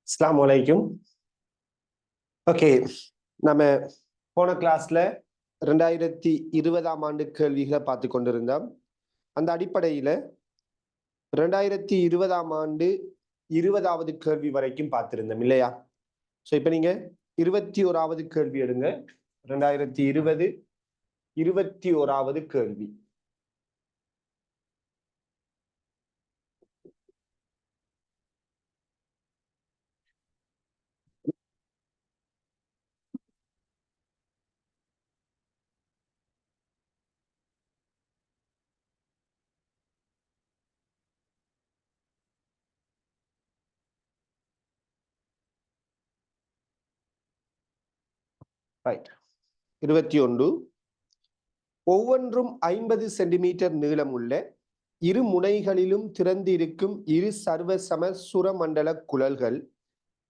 அஸ்ஸலாமு அலைக்கும். ஓகே, நம்ம போன கிளாஸ்ல 2020ஆம் ஆண்டு கேள்விகளை பார்த்து கொண்டிருந்தோம். அந்த அடிப்படையில 2020ஆம் ஆண்டு 20வது கேள்வி வரைக்கும் பார்த்திருந்தோம் இல்லையா? ஸோ இப்போ நீங்க 21வது கேள்வி எடுங்க. 2020 21வது கேள்வி. ரைட். 21. ஒவ்வொன்றும் 50 சென்டிமீட்டர் நீளம் உள்ள இரு முனைகளிலும் திறந்திருக்கும் இரு சர்வசம சுரமண்டல குழல்கள்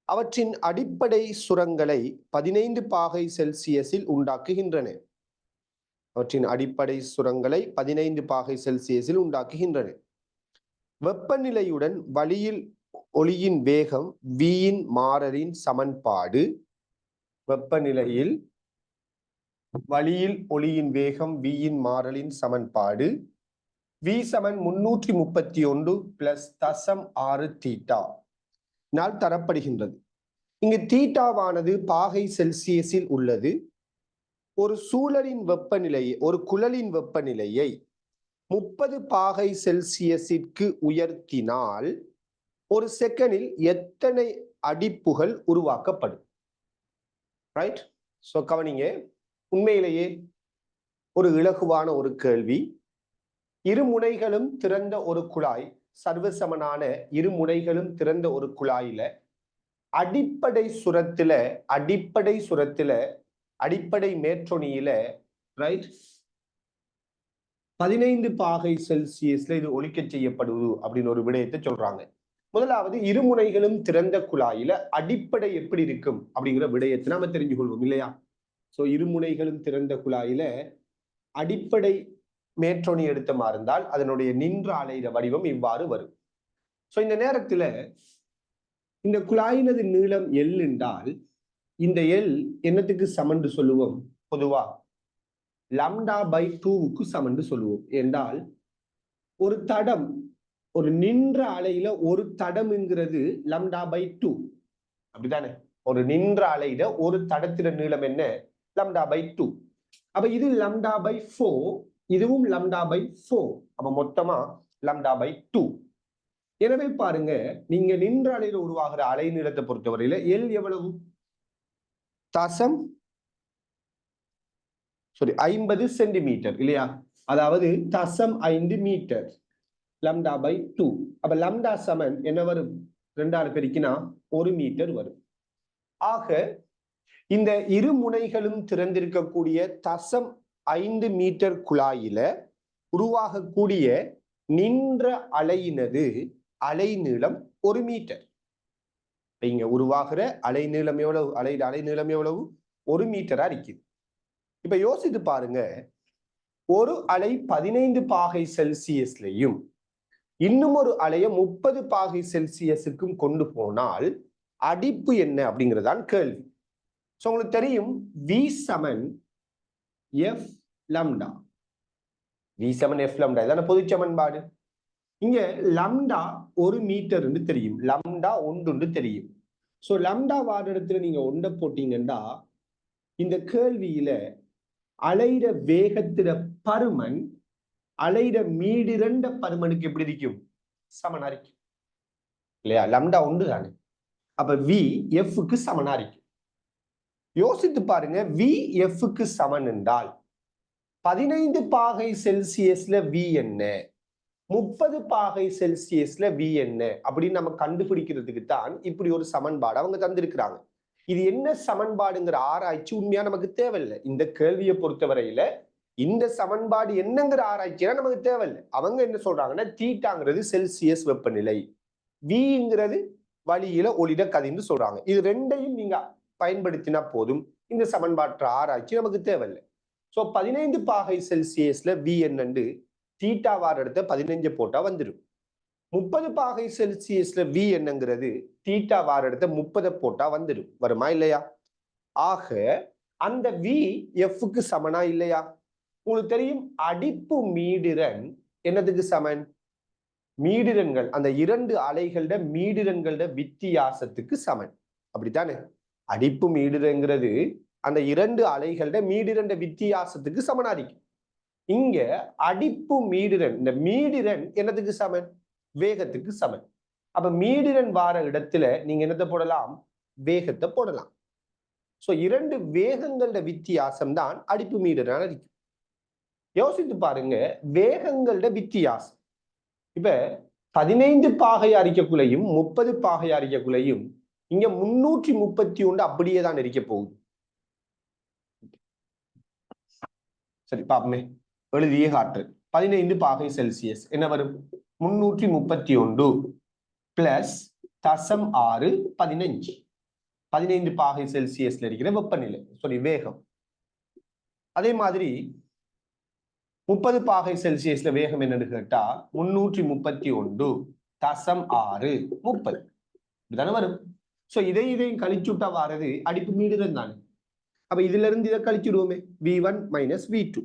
அவற்றின் அடிப்படை சுரங்களை 15 பாகை செல்சியஸில் உண்டாக்குகின்றன. அவற்றின் அடிப்படை சுரங்களை 15 பாகை செல்சியஸில் உண்டாக்குகின்றன. வெப்பநிலையுடன் வழியில் ஒளியின் வேகம் வியின் மாறலின் சமன்பாடு. வெப்பநிலையில் வழியில் ஒளியின் வேகம் வியின் மாறலின் சமன்பாடு v சமன் 331 + 0.6 தீட்டா நாள் தரப்படுகின்றது. இங்கு தீட்டாவானது பாகை செல்சியஸில் உள்ளது. ஒரு சூழலின் வெப்பநிலையை, ஒரு குழலின் வெப்பநிலையை 30 பாகை செல்சியஸிற்கு உயர்த்தினால் ஒரு செகண்டில் எத்தனை அடிப்புகள் உருவாக்கப்படும்? ரைட். ஸோ கவனிங்க, உண்மையிலேயே ஒரு இலகுவான ஒரு கேள்வி. இரு முனைகளும் திறந்த ஒரு குழாய், சர்வசமனான இரு முனைகளும் திறந்த ஒரு குழாயில அடிப்படை சுரத்துல அடிப்படை மேற்றொனியில ரைட் 15 பாகை செல்சியஸ்ல இது ஒலிக்க செய்யப்படுவது அப்படின்னு ஒரு விடயத்தை சொல்றாங்க. முதலாவது, இருமுனைகளும் திறந்த குழாயில அடிப்படை எப்படி இருக்கும் அப்படிங்கிற விடயத்தை நாம தெரிஞ்சு கொள்வோம் இல்லையா? சோ இருமுனைகளும் திறந்த குழாயில அடிப்படை மேற்றொனி எடுத்த மாதிரி இருந்தால் அதனுடைய நின்ற அலைகிற வடிவம் இவ்வாறு வரும். சோ இந்த நேரத்துல இந்த குழாயினது நீளம் L என்றால் இந்த L என்னத்துக்கு சமன்று சொல்லுவோம்? பொதுவா λ/2க்கு சமன்று சொல்லுவோம். என்றால் ஒரு தடம், ஒரு நின்ற அலையில ஒரு தடம்ங்கிறது λ/2 அப்படித்தானே? ஒரு நின்ற அலையில ஒரு தடத்தில நீளம் என்ன? λ/2. அப்ப இது λ/4, இதுவும் λ/4. அப்ப மொத்தமா λ/2. எனவே பாருங்க, நீங்க நின்ற அலையில உருவாகிற அலை நீளத்தை பொறுத்தவரையில L எவ்வளவு? 50 சென்டிமீட்டர் இல்லையா? அதாவது 0.5 மீட்டர் λ/2. அப்ப λ சமன் என்ன வரும்? 2ஆல் பெருக்கினா 1 மீட்டர் வரும். ஆக இந்த இரு முனைகளும் திறந்திருக்கக்கூடிய 0.5 மீட்டர் குழாயில உருவாகக்கூடிய நின்ற அலையினது அலை நீளம் 1 மீட்டர். இங்க உருவாகிற அலை நீளம் எவ்வளவு? அலை நீளம் எவ்வளவு? 1 மீட்டரா இருக்குது. இப்ப யோசித்து பாருங்க, ஒரு அலை 15 பாகை செல்சியஸ்லையும் இன்னும் ஒரு அலையை 30 பாகை செல்சியஸுக்கும் கொண்டு போனால் அடிப்பு என்ன அப்படிங்கிறதான் கேள்வி. ஸோ உங்களுக்கு தெரியும் v சமன் f lambda. v சமன் f lambda இதான பொது சமன்பாடு. இங்க lambda 1 மீட்டர் தெரியும், lambda 1 தெரியும். ஸோ lambda வார்டு இடத்துல நீங்க 1 போட்டீங்கன்னா இந்த கேள்வியில அலையிற வேகத்திட பருமன் அலையிற மீடிரண்ட பருமனுக்கு எப்படி இருக்கும்? சமனா இருக்கும் இல்லையா? lambda 1 தானே. அப்ப v f-க்கு சமனா இருக்கும். யோசித்து பாருங்க, v f-க்கு சமன் என்றால் 15 பாகை செல்சியஸ்ல v என்ன, 30 பாகை செல்சியஸ்ல v என்ன அப்படின்னு நம்ம கண்டுபிடிக்கிறதுக்கு தான் இப்படி ஒரு சமன்பாடு அவங்க தந்திருக்கிறாங்க. இது என்ன சமன்பாடுங்கிற ஆராய்ச்சி உண்மையா நமக்கு தேவையில்லை. இந்த கேள்வியை பொறுத்தவரையில இந்த சமன்பாடு என்னங்கிற ஆராய்ச்சியா நமக்கு தேவையில்லை. அவங்க என்ன சொல்றாங்கன்னா, தீட்டாங்கிறது செல்சியஸ் வெப்பநிலை, விங்கிறது வழியில ஒளிட கதின்னு சொல்றாங்க. இது ரெண்டையும் நீங்க பயன்படுத்தினா போதும், இந்த சமன்பாட்டு ஆராய்ச்சி நமக்கு தேவையில்லை. ஸோ 15 பாகை செல்சியஸ்ல v என்னண்டு தீட்டா வார இடத்த 15 போட்டா வந்துடும். 30 பாகை செல்சியஸ்ல வி என்னங்கிறது தீட்டா வார இடத்த 30 போட்டா வந்துடும், வருமா இல்லையா? ஆக அந்த வி எஃப்க்கு சமனா இல்லையா? உங்களுக்கு தெரியும் அடிப்பு மீடிரன் என்னதுக்கு சமன்? மீடிரன்கள் அந்த இரண்டு அலைகளோட மீடிரன்களோட வித்தியாசத்துக்கு சமன், அப்படித்தானே? அடிப்பு மீடிரங்கிறது அந்த இரண்டு அலைகளோட மீடிரன் வித்தியாசத்துக்கு சமனாதிக்கும். இங்க அடிப்பு மீடிரன், இந்த மீடிரன் என்னதுக்கு சமன்? வேகத்துக்கு சமன். அப்ப மீடிரன் வார இடத்துல நீங்க என்னத்தை போடலாம்? வேகத்தை போடலாம். சோ இரண்டு வேகங்களோட வித்தியாசம் தான் அடிப்பு மீடிரன் இருக்கும். யோசித்து பாருங்க, வேகங்களோட வித்தியாசம். இப்ப 15 பாகை அறிக்கக்குள்ளையும் 30 பாகை அறிக்கக்குள்ளையும் இங்க 331 அப்படியே தான் இருக்க போகுது. சரி பாப்பமே, எழுதிய காற்று 15 பாகை செல்சியஸ் என்ன வரும்? 331 பிளஸ் 0.6 15. 15 பாகை செல்சியஸ்ல இருக்கிற வெப்பநிலை, சாரி வேகம். அதே மாதிரி 30 பாகை செல்சியஸ்ல வேகம் என்னன்னு கேட்டா 331.6 30 இப்படிதானே வரும். சோ இதையும் கழிச்சுட்டா வாரது அடிப்பு மீடிரன் தானே. அப்ப இதுல இருந்து இதை கழிச்சுடுவோமே, V1 மைனஸ் V2.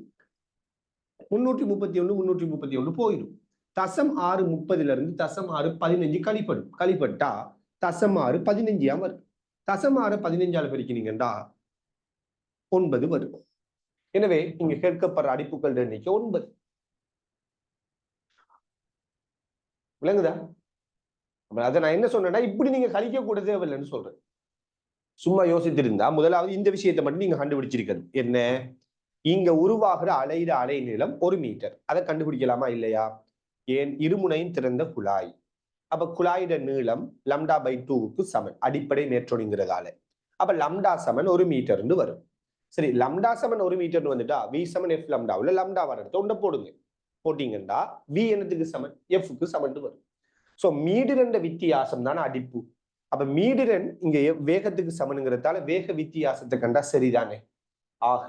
331 331 போயிடும். 0.6 30ல இருந்து 0.6 15 கழிப்படும். கழிப்பட்டா 0.6 15 வரும். 0.6 15ஆல பெருக்கினீங்கன்னா 9 வரும். எனவே இங்க கேட்கப்படுற அடிப்புகள் எண்ணிக்கை 9. விளங்குதா? அதை நான் என்ன சொன்னேன்னா, இப்படி நீங்க கழிக்க கூட தேவையில்லைன்னு சொல்றேன். சும்மா யோசித்திருந்தா முதலாவது இந்த விஷயத்தை மட்டும் நீங்க கண்டுபிடிச்சிருக்கணும். என்ன? இங்க உருவாகிற அலையிற அலை நீளம் 1 மீட்டர். அதை கண்டுபிடிக்கலாமா இல்லையா? ஏன்? இருமுனையும் திறந்த குழாய். அப்ப குழாயிட நீளம் λ/2க்கு சமன், அடிப்படை மேற்றொடிங்கிறதால. அப்ப λ சமன் 1 மீட்டர்னு வரும். சரி, λ சமன் 1 மீட்டர்னு வந்துட்டா V சமன் F λ λ வர இடத்த ஒன்றை போடுங்க. போட்டீங்கன்னா V என்னத்துக்கு சமன்? Fக்கு சமன் வரும். சோ மீடிரன் வித்தியாசம் தானே அடிப்பு. அப்ப மீடிரன் இங்க வேகத்துக்கு சமனுங்கிறதால வேக வித்தியாசத்தை கண்டா சரிதானே. ஆக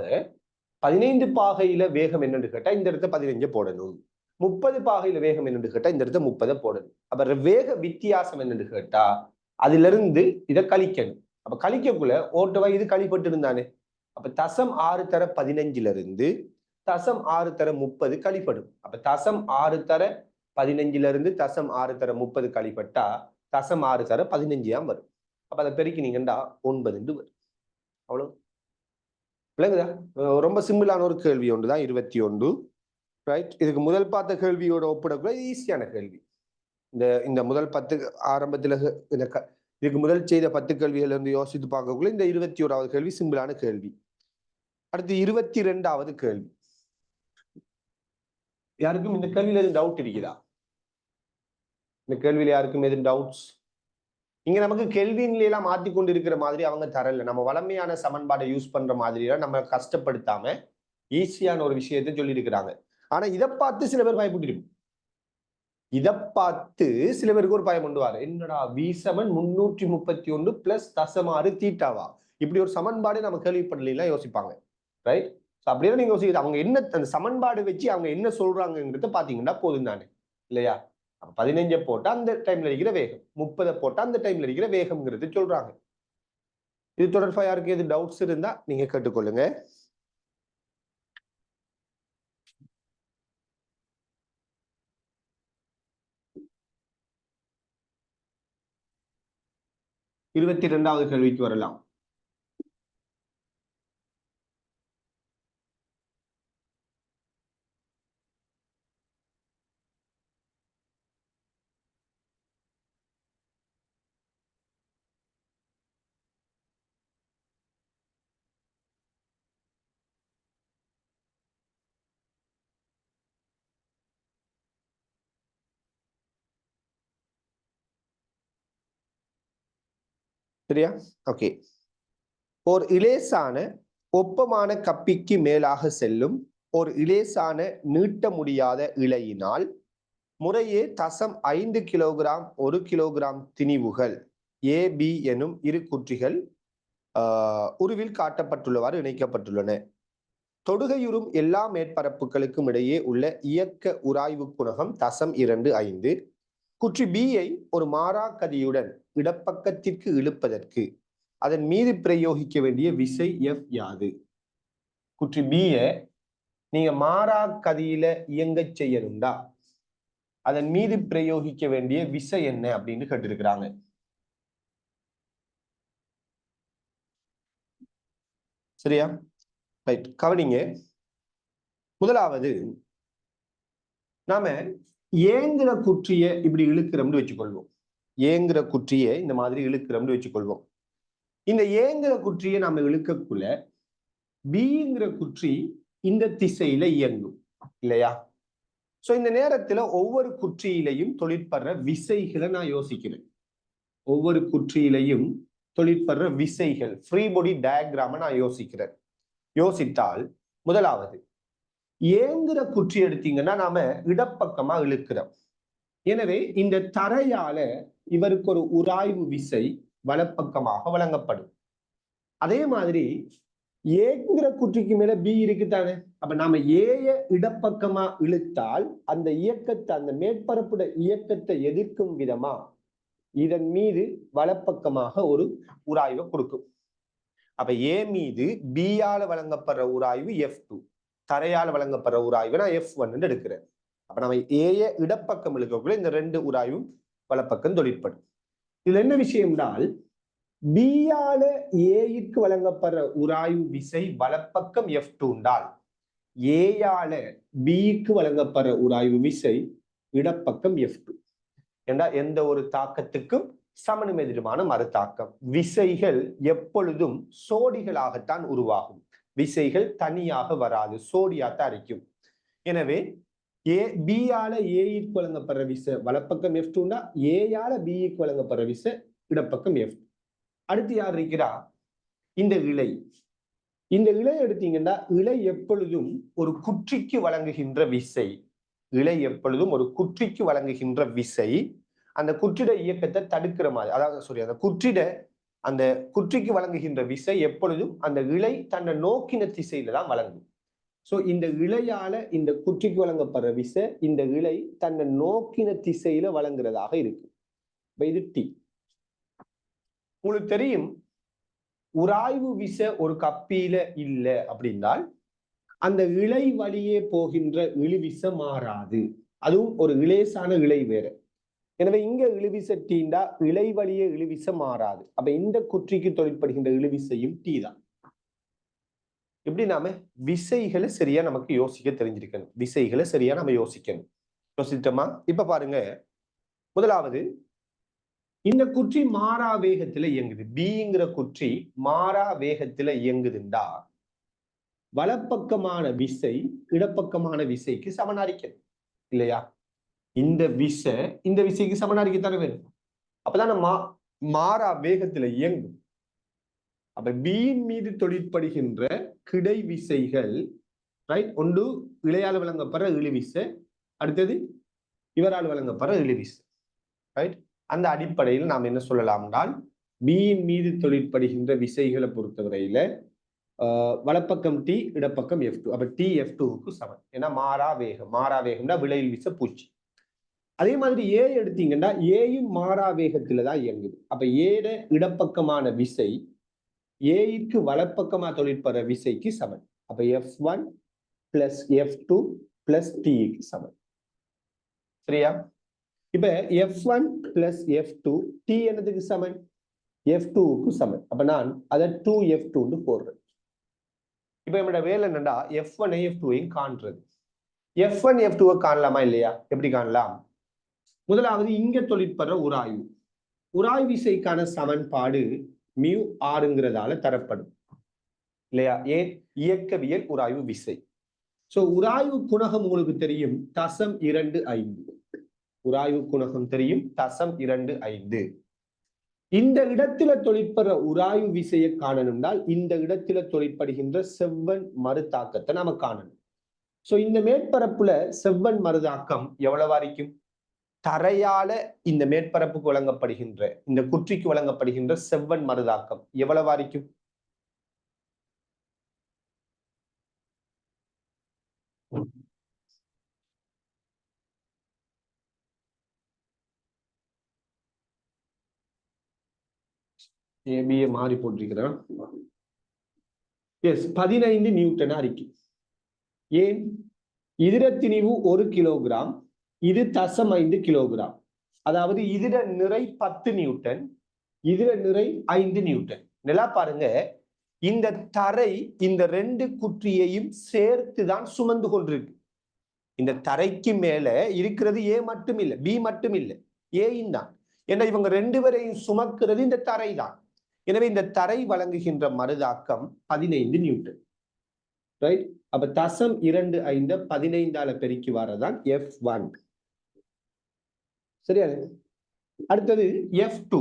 15 பாகையில வேகம் என்னன்னு கேட்டா இந்த இடத்த 15 போடணும். 30 பாகையில வேகம் என்னன்னு கேட்டா இந்த இடத்த 30 போடணும். அப்ப வேக வித்தியாசம் என்னன்னு கேட்டா அதுல இருந்து இதை கழிக்கணும். அப்ப கழிக்கக்குள்ள ஓட்டுவா இது கழிப்பட்டு இருந்தானே. அப்ப 0.6 தர 15ல இருந்து 0.6 தர 30 கழிப்படும். அப்ப 0.6 தர 15ல இருந்து 0.6 தர 30 கழிப்பட்டா 0.6 தர 15 வரும். அப்ப அதை பெருக்கினீங்கன்னா 9 வரும். அவ்வளவு விளங்குதா? ரொம்ப சிம்பிளான ஒரு கேள்வி ஒன்றுதான் 21. ரைட், இதுக்கு முதல் பார்த்த கேள்வியோட ஒப்பிடக்கூட ஈஸியான கேள்வி. இந்த முதல் 10 ஆரம்பத்துல இதுக்கு முதல் செய்த 10 கேள்விகள் இருந்து யோசித்து பார்க்கக்குள்ள இந்த 21வது கேள்வி சிம்பிளான கேள்வி. அடுத்து 22வது கேள்வி. யாருக்கும் இந்த கேள்வியில எதுவும் டவுட் இருக்குதா? இந்த கேள்வியில யாருக்கும் எதுவும் டவுட்ஸ்? இங்க நமக்கு கேள்வியில எல்லாம் மாத்தி கொண்டு இருக்கிற மாதிரி அவங்க தரல. நம்ம வளமையான சமன்பாடை யூஸ் பண்ற மாதிரி நம்ம கஷ்டப்படுத்தாம ஈஸியான ஒரு விஷயத்தை சொல்லி இருக்கிறாங்க. ஆனா இதை பார்த்து சில பேர் பயப்பட்டு, இதை பார்த்து சில பேருக்கு ஒரு பயம் கொண்டுவாரு. என்னடா V சமன் 331 பிளஸ் 0.6 தீட்டாவா? இப்படி ஒரு சமன்பாடு நம்ம கேள்விப்படலாம் யோசிப்பாங்க. ரைட்? அப்படியே நீங்க யோசிக்கிறது அவங்க என்ன அந்த சமன்பாடு வச்சு அவங்க என்ன சொல்றாங்கிறத பாத்தீங்கன்னா போதும் தானே இல்லையா? 15 போட்டா அந்த டைம்ல இருக்கிற வேகம், 30 போட்டா அந்த டைம்ல இருக்கிற வேகம்ங்கிறது சொல்றாங்க. இது தொடர்பா யாருக்கு எது டவுட்ஸ் இருந்தா நீங்க கேட்டுக்கொள்ளுங்க. இருபத்தி 22வது கேள்விக்கு வரலாம். சரியா? ஓகே. ஒரு இலேசான ஒப்பமான கப்பிக்கு மேலாக செல்லும் ஒரு இலேசான நீட்ட முடியாத இழையினால் முறையே 0.5 கிலோகிராம் 1 கிலோகிராம் திணிவுகள் AB எனும் இரு குற்றிகள் உருவில் காட்டப்பட்டுள்ளவாறு இணைக்கப்பட்டுள்ளன. தொடுகையுறும் எல்லா மேற்பரப்புகளுக்கும் இடையே உள்ள இயக்க உராய்வு குணகம் 0.25. குற்றி பியை ஒரு மாறா கதியுடன் இடப்பக்கத்திற்கு இழுப்பதற்கு அதன் மீது பிரயோகிக்க வேண்டிய விசை எஃப் யாது? குற்றி பிய நீங்க மாறா கதியில இயங்க செய்யணும்டா அதன் மீது பிரயோகிக்க வேண்டிய விசை என்ன அப்படின்னு கேட்டிருக்கிறாங்க. சரியா? ரைட், கவனிங்க. முதலாவது நாம ஏங்குற குற்றிய இப்படி இழுக்கிறோம்னு வச்சுக்கொள்வோம். ஏங்குற குற்றியை இந்த மாதிரி இழுக்கிறோம்னு வச்சுக்கொள்வோம். இந்த ஏங்குற குற்றியை நாம இழுக்கக்குள்ள பிங்கிற குற்றி இந்த திசையில இயங்கும் இல்லையா? சோ இந்த நேரத்துல ஒவ்வொரு குற்றியிலையும் தொழிற்படுற விசைகளை நான் யோசிக்கிறேன். ஒவ்வொரு குற்றியிலையும் தொழிற்படுற விசைகள் ஃப்ரீ பாடி டயக்ராம நான் யோசிக்கிறேன். யோசித்தால் முதலாவது ஏங்குற குற்றி எடுத்தீங்கன்னா நாம இடப்பக்கமா இழுக்கிறோம். எனவே இந்த தரையால இவருக்கு ஒரு உராய்வு விசை வலப்பக்கமாக வழங்கப்படும். அதே மாதிரி ஏங்கிற குற்றிக்கு மேல பி இருக்குதானே. அப்ப நாம ஏய இடப்பக்கமா இழுத்தால் அந்த இயக்கத்தை, அந்த மேற்பரப்புட இயக்கத்தை எதிர்க்கும் விதமா இதன் மீது வலப்பக்கமாக ஒரு உராய்வை கொடுக்கும். அப்ப ஏ மீது பியால வழங்கப்படுற உராய்வு F2, தரையால வழங்கப்படுற உராய்வு நான் F1 எடுக்கிறேன். அப்ப நம்ம ஏய இடப்பக்கம் இழுக்கக்குள்ள இந்த ரெண்டு உராய்வும் வலப்பக்கம் தொழிற்படும். இதுல என்ன விஷயம்னால் பியால ஏயிற்கு வழங்கப்படுற உராய்வு விசை வலப்பக்கம் F2 என்றால் ஏயால பிக்கு வழங்கப்படுற உராய்வு விசை இடப்பக்கம் F2 என்றா எந்த ஒரு தாக்கத்துக்கும் சமனும் எதிருமான மறுதாக்கம். விசைகள் எப்பொழுதும் சோடிகளாகத்தான் உருவாகும். விசைகள் தனியாக வராது, சோடியாத்தான் அரிக்கும். எனவே பியால ஏயிற்கு வழங்கப்படுற விசை வலப்பக்கம் F2 ஏயால பிக்கு வழங்கப்படுற விசை இடப்பக்கம் F2. அடுத்து யார் இருக்கிறா? இந்த இழை. இந்த இழை எடுத்தீங்கன்னா இழை எப்பொழுதும் ஒரு குற்றிக்கு வழங்குகின்ற விசை. இழை எப்பொழுதும் ஒரு குற்றிக்கு வழங்குகின்ற விசை அந்த குற்றிட இயக்கத்தை தடுக்கிற மாதிரி, அதாவது அந்த குற்றிக்கு வழங்குகின்ற விசை எப்பொழுதும் அந்த இழை தன்னை நோக்கின திசையில தான் வழங்கும். சோ இந்த இழையால இந்த குற்றிக்கு வழங்கப்படுற விசை இந்த இழை தன்னை நோக்கின திசையில வழங்குறதாக இருக்கு. இது டி. உங்களுக்கு தெரியும், உராய்வு விசை ஒரு கப்பியில இல்லை அப்படின்னால் அந்த இழை வழியே போகின்ற இழுவிசை மாறாது. அதுவும் ஒரு இலேசான இழை வேற. எனவே இங்க இழுவிசை டீண்டா இழை வழியே இழுவிசை மாறாது. அப்ப இந்த குற்றிக்கு தொழிற்படுகின்ற இழுவிசையும் டீ தான். இப்படி நாம விசைகளை சரியா நமக்கு யோசிக்க தெரிஞ்சிருக்கணும். விசைகளை சரியா நம்ம யோசிக்கணும். யோசித்தோமா? இப்ப பாருங்க, முதலாவது இந்த குற்றி மாறா வேகத்துல இயங்குது. பிங்கிற குற்றி மாறா வேகத்துல இயங்குதுண்டா வலப்பக்கமான விசை இடப்பக்கமான விசைக்கு சமனாரிக்கணும் இல்லையா? இந்த விசைக்கு சமனாரிக்கத்தானே வேணும். அப்பதான் மாறா வேகத்துல இயங்கும். அப்ப பியின் மீது தொழிற்படுகின்ற கிடை விசைகள் ரைட், ஒன்று இழையால் வழங்கப்படுற இழுவிசை, அடுத்தது இவரால் வழங்கப்படுற இழுவிசை. ரைட், அந்த அடிப்படையில் நாம் என்ன சொல்லலாம்னால் பியின் மீது தொழிற்படுகின்ற விசைகளை பொறுத்தவரையில வலப்பக்கம் டி இடப்பக்கம் F2. அப்ப டி F2க்கு சமம். ஏன்னா மாறா வேகம்னா விளையில் விசை பூச்சி. அதே மாதிரி ஏ எடுத்தீங்கன்னா ஏயும் மாறா வேகத்துல தான் இயங்குது. அப்ப ஏட இடப்பக்கமான விசை ஏக்கு வலப்பக்கமா தொழிற்படுற விசைக்கு சமன். அப்ப F1 பிளஸ் F2 பிளஸ் டிக்கு சமன். சரியா? இப்ப F1 பிளஸ் F2 டி என்னதுக்கு சமன்? F2க்கு சமன். அப்ப நான் அதை 2F2 போடுறேன். இப்ப என்னோட வேலை என்னன்னா F1 F2ஐயும் காண்றது. F1 F2 காணலாமா இல்லையா? எப்படி காணலாம்? முதலாவது இங்க தொழிற்படுற உராய்வு விசைக்கான சமன்பாடு மியூ ஆறுங்கிறதால தரப்படும் இல்லையா? ஏன்? இயக்கவியல் உராய்வு விசை. சோ உராய்வு குணகம் உங்களுக்கு தெரியும், 0.25. உராய்வு குணகம் தெரியும், 0.25. இந்த இடத்துல தொழிற்படுற உராய்வு விசையை காணணும்னால் இந்த இடத்துல தொழிற்படுகின்ற செவ்வன் மறுதாக்கத்தை நாம காணணும். சோ இந்த மேற்பரப்புல செவ்வன் மறுதாக்கம் எவ்வளவா இருக்கும்? தரையால இந்த மேற்பரப்புக்கு வழங்கப்படுகின்ற இந்த குற்றிக்கு வழங்கப்படுகின்ற செவ்வன் மறுதாக்கம் எவ்வளவா இருக்கும்? ஏபிஏ மாறி போட்டிருக்கிறேன். எஸ் 15 நியூட்டனா இருக்கு. ஏன் இதர திணிவு 1 கிலோகிராம், இது 0.5 கிலோகிராம். அதாவது இதர நிறை 10 நியூட்டன், இதர நிறை 5 நியூட்டன். நல்லா பாருங்க, இந்த தரை இந்த ரெண்டு குற்றியையும் சேர்த்துதான் சுமந்து கொண்டிருக்கு. இந்த தரைக்கு மேல இருக்கிறது ஏ மட்டும் இல்லை, பி மட்டும் இல்லை, ஏயும் தான். ஏன்னா இவங்க ரெண்டு பேரையும் சுமக்கிறது இந்த தரை தான். எனவே இந்த தரை வழங்குகின்ற மருதாக்கம் 15 நியூட்டன். ரைட்? அப்ப 0.25 15ஆல பெருக்கி வரதான் F1. சரியா? அடுத்தது F2.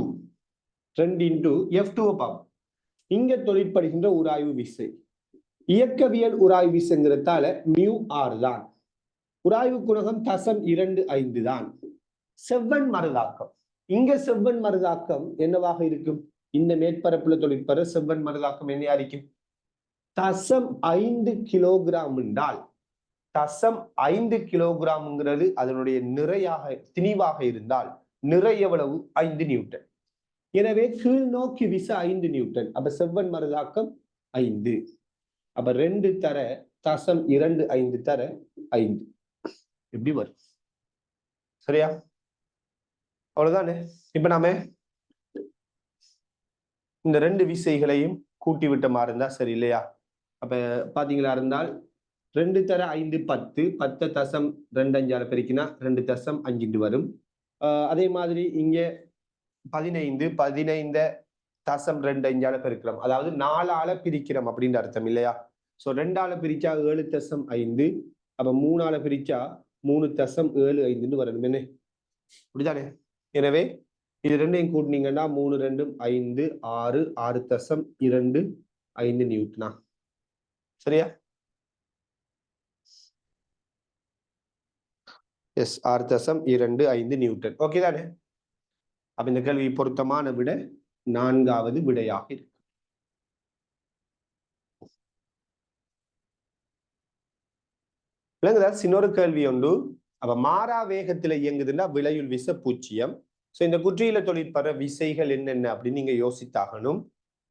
2 into F2 பார்ப்போம். இங்க தொழிற்படுகின்ற உராய்வு விசை இயக்கவியல் உராய்வு விசைங்கிறதால μr தான். உராய்வு குணகம் 0.25 தான். செவ்வன் மருதாக்கம், இங்க செவ்வன் மருதாக்கம் என்னவாக இருக்கும்? இந்த மேற்பரப்புல தொழிற்படுற செவ்வன் மருதாக்கம் என்னையா இருக்கும்? 0.5 கிலோகிராம் என்றால் 0.5 கிலோகிராம்ங்கிறது அதனுடைய நிறையாக திணிவாக இருந்தால் நிறை எவ்வளவு? 5 நியூட்டன். எனவே கீழ் நோக்கி விசை 5 நியூட்டன். அப்ப செவ்வன் மருதாக்கம் 5. அப்ப 2 தர 0.25 தர 5 எப்படி வரும்? சரியா? அவ்வளவுதானே. இப்ப நாம இந்த ரெண்டு விசைகளையும் கூட்டி விட்ட மாதிரி இருந்தா சரி இல்லையா? அப்ப பாத்தீங்களா இருந்தால் 2 தர 5 10, 10 0.25 பெருக்கினா 2.5 வரும். அதே மாதிரி இங்க 15 0.25 பெருக்கிறோம், அதாவது 4ஆல பிரிக்கிறோம் அப்படின்ற அர்த்தம் இல்லையா? சோ 2ஆல பிரிச்சா 7.5, அப்ப 3ஆல பிரிச்சா 3.75 வரணும். என்ன அப்படிதானே? எனவே இது ரெண்டையும் கூட்டினீங்கன்னா 3 2 5 6 6.25 நியூட்டனா. சரியா? S 6.25 Newton. ஓகே தானே? அப்ப இந்த கேள்வி பொருத்தமான விட 4வது விடையாக இருக்கு. இன்னொரு கேள்வி உண்டு. அப்ப மாறா வேகத்துல இயங்குதுன்னா விளையுள் விசை 0. சோ இந்த குற்றியில தொழிற்படுற விசைகள் என்னென்ன அப்படின்னு நீங்க யோசித்தாகணும்.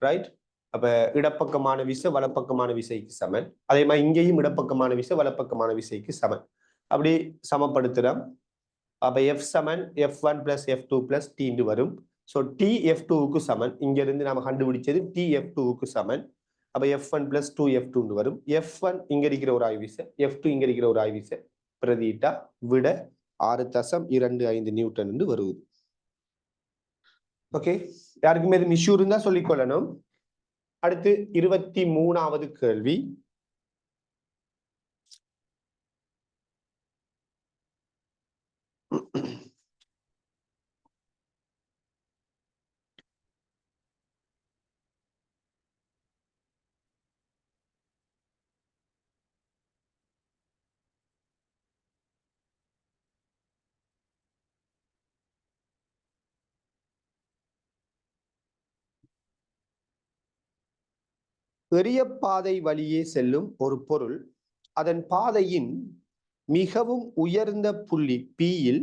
ரைட்? அப்ப இடப்பக்கமான விசை வலப்பக்கமான விசைக்கு சமன். அதே மாதிரி இங்கேயும் இடப்பக்கமான விசை வலப்பக்கமான விசைக்கு சமன். அப்படி சமப்படுத்துறோம். அப்ப எஃப் சமன் F1 + F2 + T வரும். ஸோ T F2க்கு சமன். இங்க இருந்து நாம கண்டுபிடிச்சது T F2க்கு சமன். அப்ப F1 + 2F2 வரும். F1 இங்க இருக்கிற ஒரு ஆய்வு விசை, F2 இங்க இருக்கிற ஒரு ஆய்வு விசை பிரதியிட்டா விட 6.25 நியூட்டன் என்று வருவது. ஓகே, யாருக்குமே இது இஷ்யூ இருந்தா சொல்லிக்கொள்ளணும். அடுத்து 23வது கேள்வி. பெரிய பாதை வழியே செல்லும் ஒரு பொருள் அதன் பாதையின் மிகவும் உயர்ந்த புள்ளி Pயில்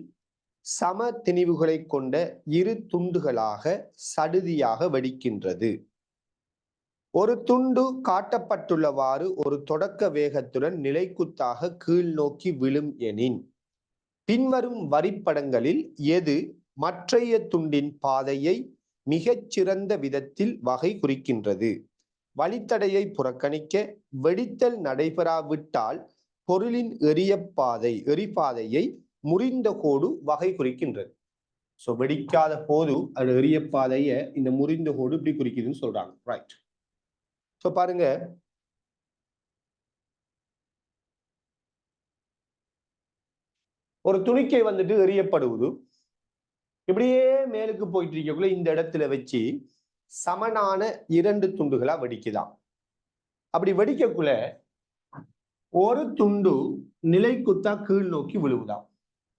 சம திணிவுகளை கொண்ட இரு துண்டுகளாக சடுதியாக வெடிக்கின்றது. ஒரு துண்டு காட்டப்பட்டுள்ளவாறு ஒரு தொடக்க வேகத்துடன் நிலைக்குத்தாக கீழ் நோக்கி விழும் எனின் பின்வரும் வரிப்படங்களில் எது மற்றைய துண்டின் பாதையை மிகச்சிறந்த விதத்தில் வகை குறிக்கின்றது? வழித்தடையை புறக்கணிக்க வெடித்தல் நடைபெறாவிட்டால் பொருளின் எரிபாதையை முறிந்த கோடு வகை குறிக்கின்றது. சோ வெடிக்காத போது அது எரிய பாதைய இந்த முறிந்த கோடு இப்படி குறிக்குதுன்னு சொல்றாங்க. ரைட்? சோ பாருங்க, ஒரு துணிக்கை வந்துட்டு எரியப்படுவது இப்படியே மேலுக்கு போயிட்டு இருக்கக்குள்ள இந்த இடத்துல வச்சு சமனான 2 துண்டுகளா வெடிக்குதாம். அப்படி வெடிக்கக்குள்ள ஒரு துண்டு நிலைக்குத்தா கீழ் நோக்கி விழுவுதாம்.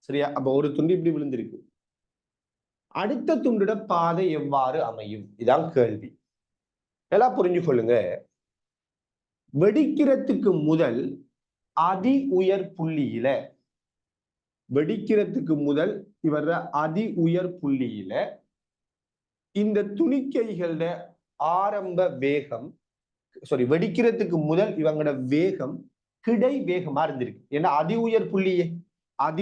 சரியா? அப்ப ஒரு துண்டு இப்படி விழுந்திருக்கு. அடுத்த துண்டோட பாதை எவ்வாறு அமையும்? இதான் கேள்வி. எல்லாம் புரிஞ்சு கொள்ளுங்க. வெடிக்கிறதுக்கு முதல் அதி உயர் புள்ளியில வெடிக்கிறதுக்கு முதல் இவர அதி உயர் புள்ளியில இந்த துணிக்கைகளோட ஆரம்ப வேகம் வெடிக்கிறதுக்கு முதல் இவங்களோட வேகம் கிடை வேகமா இருந்திருக்கு. ஏன்னா அதி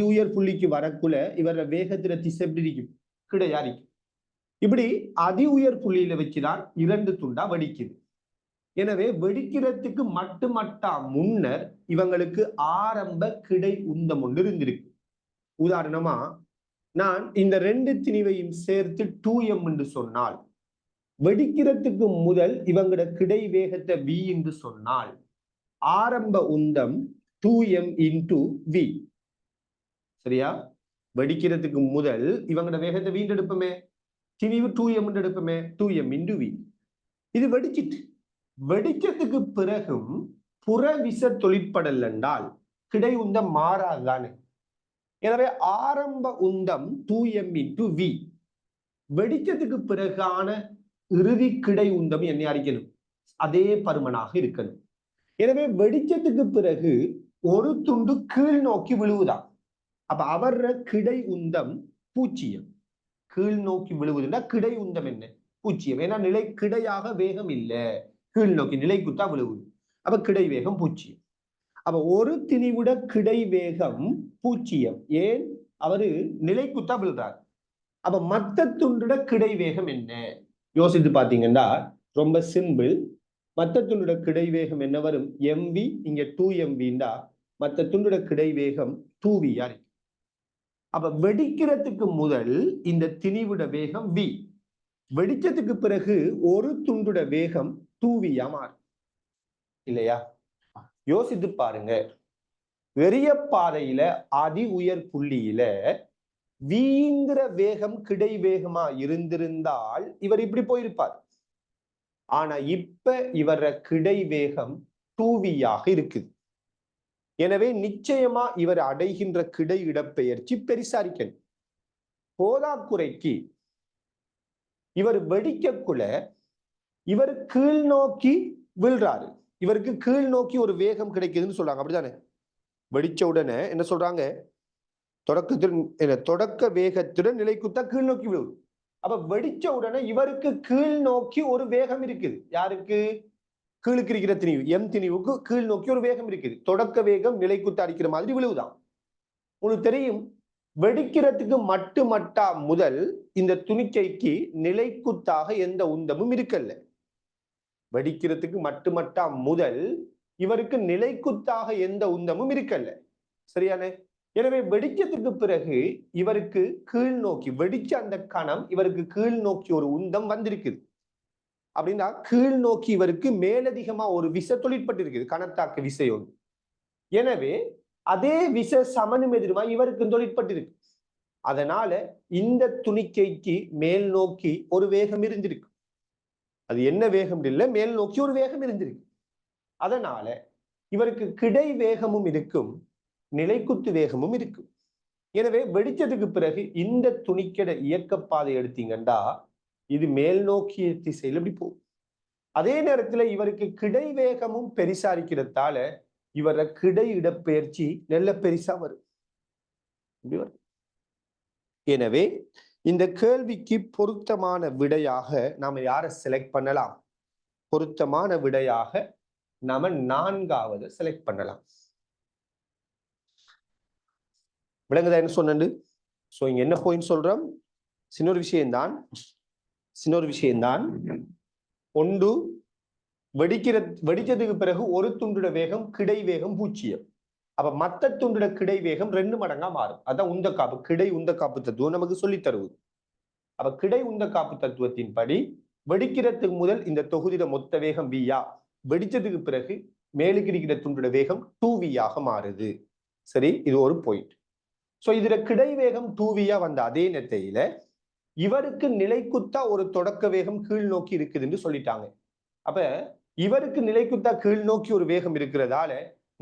உயர் புள்ளிக்கு வரக்குள்ள இவர வேகத்துல திசை எப்படி இருக்கும்? கிடையா இருக்கும். இப்படி அதி உயர் புள்ளியில வச்சுதான் 2 துண்டா வெடிக்குது. எனவே வெடிக்கிறதுக்கு மட்டுமட்டா முன்னர் இவங்களுக்கு ஆரம்ப கிடை உந்தம் ஒன்று இருந்திருக்கு. உதாரணமா நான் இந்த 2 திணிவையும் சேர்த்து 2m என்று சொன்னால், வெடிக்கிறதுக்கு முதல் இவங்களோட கிடை வேகத்தை v என்று சொன்னால் ஆரம்ப உந்தம் 2m into v. சரியா? வெடிக்கிறதுக்கு முதல் இவங்களோட வேகத்தை v எடுப்போமே, திணிவு 2m எடுப்போமே, 2m into v. இது வெடிச்சதுக்கு பிறகும் புறவிச தொழிற்படல் என்றால் கிடை உந்தம் மாறாதானே. எனவே ஆரம்ப உந்தம் 2m into v. வெடிச்சதுக்கு பிறகான இறுதி கிடை உந்தம் என்ன அறிக்கணும்? அதே பருமனாக இருக்கணும். எனவே வெடிச்சதுக்கு பிறகு ஒரு துண்டு கீழ் நோக்கி விழுவுதான். அப்ப அவர கிடை உந்தம் 0. கீழ் நோக்கி விழுவுதுன்னா கிடை உந்தம் என்ன? 0. ஏன்னா நிலை கிடையாக வேகம் இல்லை, கீழ் நோக்கி நிலைக்குத்தா விழுவுது. அப்ப கிடை வேகம் 0. அப்ப ஒரு திணிவுட கிடை வேகம் 0. ஏன்? அவரு நிலைக்குத்தா விழுறார். அப்ப மத்த துண்டுட கிடை வேகம் என்ன? யோசித்து பாத்தீங்கன்னா ரொம்ப சிம்பிள். மத்த துண்டுட கிடை வேகம் என்ன வரும்? mv. இங்க 2mv. மத்த துண்டுட கிடை வேகம் 2v. அப்ப வெடிக்கிறதுக்கு முதல் இந்த திணிவுட வேகம் v. வெடிச்சதுக்கு பிறகு ஒரு துண்டுட வேகம் 2v மாறும் இல்லையா? யோசித்து பாருங்க. பெரிய பாதையில அதி உயர் புள்ளியில வீங்கிற வேகம் கிடை வேகமா இருந்திருந்தால் இவர் இப்படி போயிருப்பார். ஆனா இப்ப இவர கிடை வேகம் 2v இருக்குது. எனவே நிச்சயமா இவர் அடைகின்ற கிடை இடப்பெயர்ச்சி பெரிசாரிக்கணும். போதாக்குறைக்கு இவர் வெடிக்கக்குள்ள இவர் கீழ் நோக்கி விழுறாரு. இவருக்கு கீழ் நோக்கி ஒரு வேகம் கிடைக்குதுன்னு சொல்றாங்க. அப்படித்தானே? வெடிச்ச உடனே என்ன சொல்றாங்க? தொடக்க வேகத்துடன் நிலைக்குத்தா கீழ் நோக்கி விழுவு. அப்ப வெடிச்ச உடனே இவருக்கு கீழ் நோக்கி ஒரு வேகம் இருக்குது. யாருக்கு? கீழுக்கு இருக்கிற திணிவு எம் திணிவுக்கு கீழ் நோக்கி ஒரு வேகம் இருக்குது. தொடக்க வேகம் நிலைக்குத்தா அடிக்கிற மாதிரி விழுவுதான். உங்களுக்கு தெரியும், வெடிக்கிறதுக்கு மட்டுமட்டா முதல் இந்த துணிக்கைக்கு நிலைக்குத்தாக எந்த உந்தமும் இருக்கல்ல. வெடிக்கிறதுக்கு மட்டுமட்டா முதல் இவருக்கு நிலைக்குத்தாக எந்த உந்தமும் இருக்கல்ல. சரியானே? எனவே வெடிச்சதுக்கு பிறகு இவருக்கு கீழ் நோக்கி வெடிச்ச அந்த கணம் இவருக்கு கீழ் நோக்கி ஒரு உந்தம் வந்திருக்குது. அப்படின்னா கீழ் நோக்கி இவருக்கு மேலதிகமா ஒரு விசை தொழிற்பட்டு இருக்குது, கணத்தாக்கு விசை ஒன்று. எனவே அதே விசை சமனும் எதிருமா இவருக்கு தொழிற்பட்டு இருக்கு. அதனால இந்த துணிக்கைக்கு மேல் நோக்கி ஒரு வேகம் இருந்திருக்கு. அது என்ன வேகம் இல்லை, மேல் நோக்கி ஒரு வேகம் இருந்திருக்கு. அதனால இவருக்கு கிடை வேகமும் இருக்கும், நிலைக்குத்து வேகமும் இருக்கும். எனவே வெடிச்சதுக்கு பிறகு இந்த துணிக்கட இயக்கப்பாதை எடுத்தீங்கன்னா இது மேல் நோக்கிய திசையில் இப்படி போகும். அதே நேரத்துல இவருக்கு கிடை வேகமும் பெரிசா இருக்கிறதால இவர கிடை இடப்பெயர்ச்சி நல்ல பெரிசா வரும். எனவே இந்த கேள்விக்கு பொருத்தமான விடையாக நாம யாரை செலக்ட் பண்ணலாம்? பொருத்தமான விடையாக நாம 4வது செலக்ட் பண்ணலாம். விளங்குதா என்ன சொன்னது? சோ இங்க என்ன பாயிண்ட் சொல்றோம்? சின்னொரு விஷயம்தான். ஒன்று, வெடிச்சதுக்கு பிறகு ஒரு துண்டுட வேகம் கிடை வேகம் 0. அப்ப மத்த துண்டுட கிடை வேகம் 2 மடங்கா மாறும். அதான் உந்த காப்பு, கிடை உந்த காப்பு தத்துவம் நமக்கு சொல்லி தருவது. அப்ப கிடை உந்த காப்பு தத்துவத்தின் படி வெடிக்கிறதுக்கு முதல் இந்த தொகுதியில மொத்த வேகம் v. வெடிச்சதுக்கு பிறகு மேலுக்கு இருக்கிற துண்டுட வேகம் 2v மாறுது. சரி, இது ஒரு பாயிண்ட். சோ இதுல கிடை வேகம் 2v வந்த அதே நேரத்தையில இவருக்கு நிலைக்குத்தா ஒரு தொடக்க வேகம் கீழ் நோக்கி இருக்குதுன்னு சொல்லிட்டாங்க. அப்ப இவருக்கு நிலைக்குத்தா கீழ் நோக்கி ஒரு வேகம் இருக்கிறதால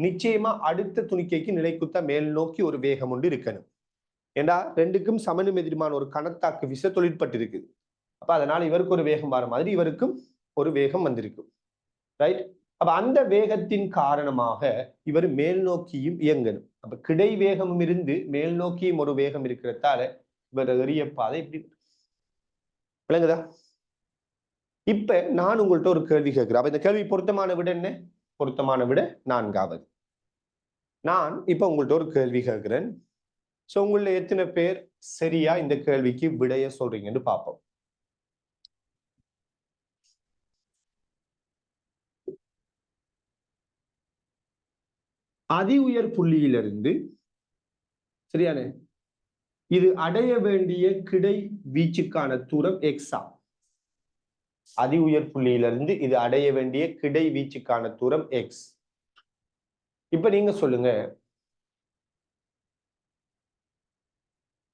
நிச்சயமா அடுத்த துணிக்கைக்கு நிலைக்குத்தா மேல் நோக்கி ஒரு வேகம் ஒன்று இருக்கணும். ஏண்டா ரெண்டுக்கும் சமனும் எதிர்மான ஒரு கணத்தாக்கு விசை தொழிற்பட்டு இருக்குது. அப்ப அதனால இவருக்கு ஒரு வேகம் வர மாதிரி இவருக்கும் ஒரு வேகம் வந்திருக்கும். ரைட்? அப்ப அந்த வேகத்தின் காரணமாக இவர் மேல் நோக்கியும் இயங்கணும். அப்ப கிடை வேகமும் இருந்து மேல் நோக்கியும் ஒரு வேகம் இருக்கிறதால இவர் எறிய பாதை இப்படி. விளங்குதா? இப்ப நான் உங்கள்ட்ட ஒரு கேள்வி கேட்கிறேன். அப்ப இந்த கேள்வி பொருத்தமான விட என்ன? பொருத்தமான விட 4வது. நான் இப்ப உங்கள்ட்ட ஒரு கேள்வி கேட்கிறேன். சோ உங்கள எத்தனை பேர் சரியா இந்த கேள்விக்கு விடைய சொல்றீங்கன்னு பார்ப்போம். அதி உயர் புள்ளியிலிருந்து சரியானே இது அடைய வேண்டிய கிடை வீச்சுக்கான தூரம் எக்ஸா. அதி உயர் புள்ளியிலிருந்து இது அடைய வேண்டிய கிடை வீச்சுக்கான தூரம் எக்ஸ். இப்ப நீங்க சொல்லுங்க,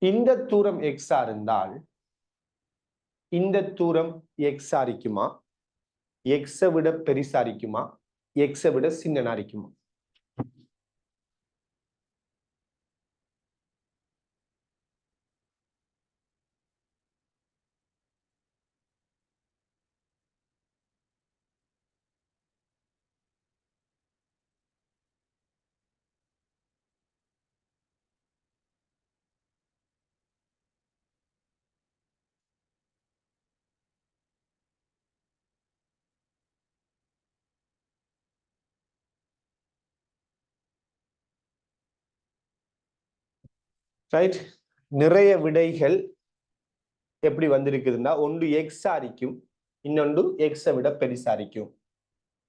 இந்த தூரம் எக்ஸா இருந்தால் இந்த தூரம் எக்ஸா இருக்குமா, எக்ஸை விட பெருசா இருக்குமா, எக்ஸை விட சின்னனா இருக்குமா? ரைட். நிறைய விடைகள் எப்படி வந்திருக்குதுன்னா, ஒன்று எக்ஸா இருக்கும், இன்னொன்று எக்ஸை விட பெருசா இருக்கும்.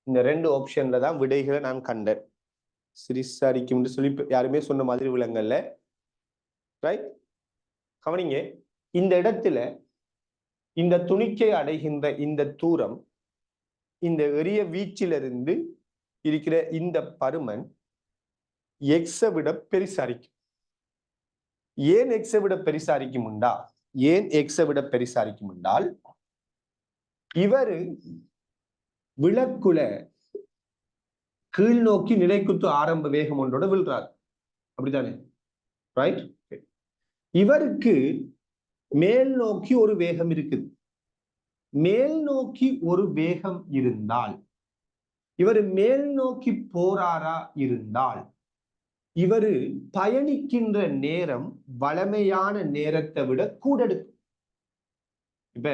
இந்த 2 ஆப்ஷன்ல தான் விடைகளை நான் கண்டேன். சிறிசா இருக்கும்னு சொல்லி யாருமே சொன்ன மாதிரி விலங்கல்ல. ரைட், கவனிங்க. இந்த இடத்துல இந்த துணிக்கை அடைகின்ற இந்த தூரம் இந்த எரிய வீச்சிலிருந்து இருக்கிற இந்த பருமன் எக்ஸை விட பெருசாரிக்கும். ஏன் எக்ஸை விட பெருசாரிக்கும் உண்டா? ஏன் எக்ஸை விட பெருசாரிக்கும் என்றால், இவரு விளக்குல கீழ் நோக்கி நிலைக்குத்து ஆரம்ப வேகம் ஒன்றோட விழுறாரு, அப்படித்தானே? ரைட். இவருக்கு மேல் நோக்கி ஒரு வேகம் இருக்குது. மேல் நோக்கி ஒரு வேகம் இருந்தால், இவர் மேல் நோக்கி போறாரா இருந்தால், இவரு பயணிக்கின்ற நேரம் வளமையான நேரத்தை விட கூட எடுக்கும். இப்ப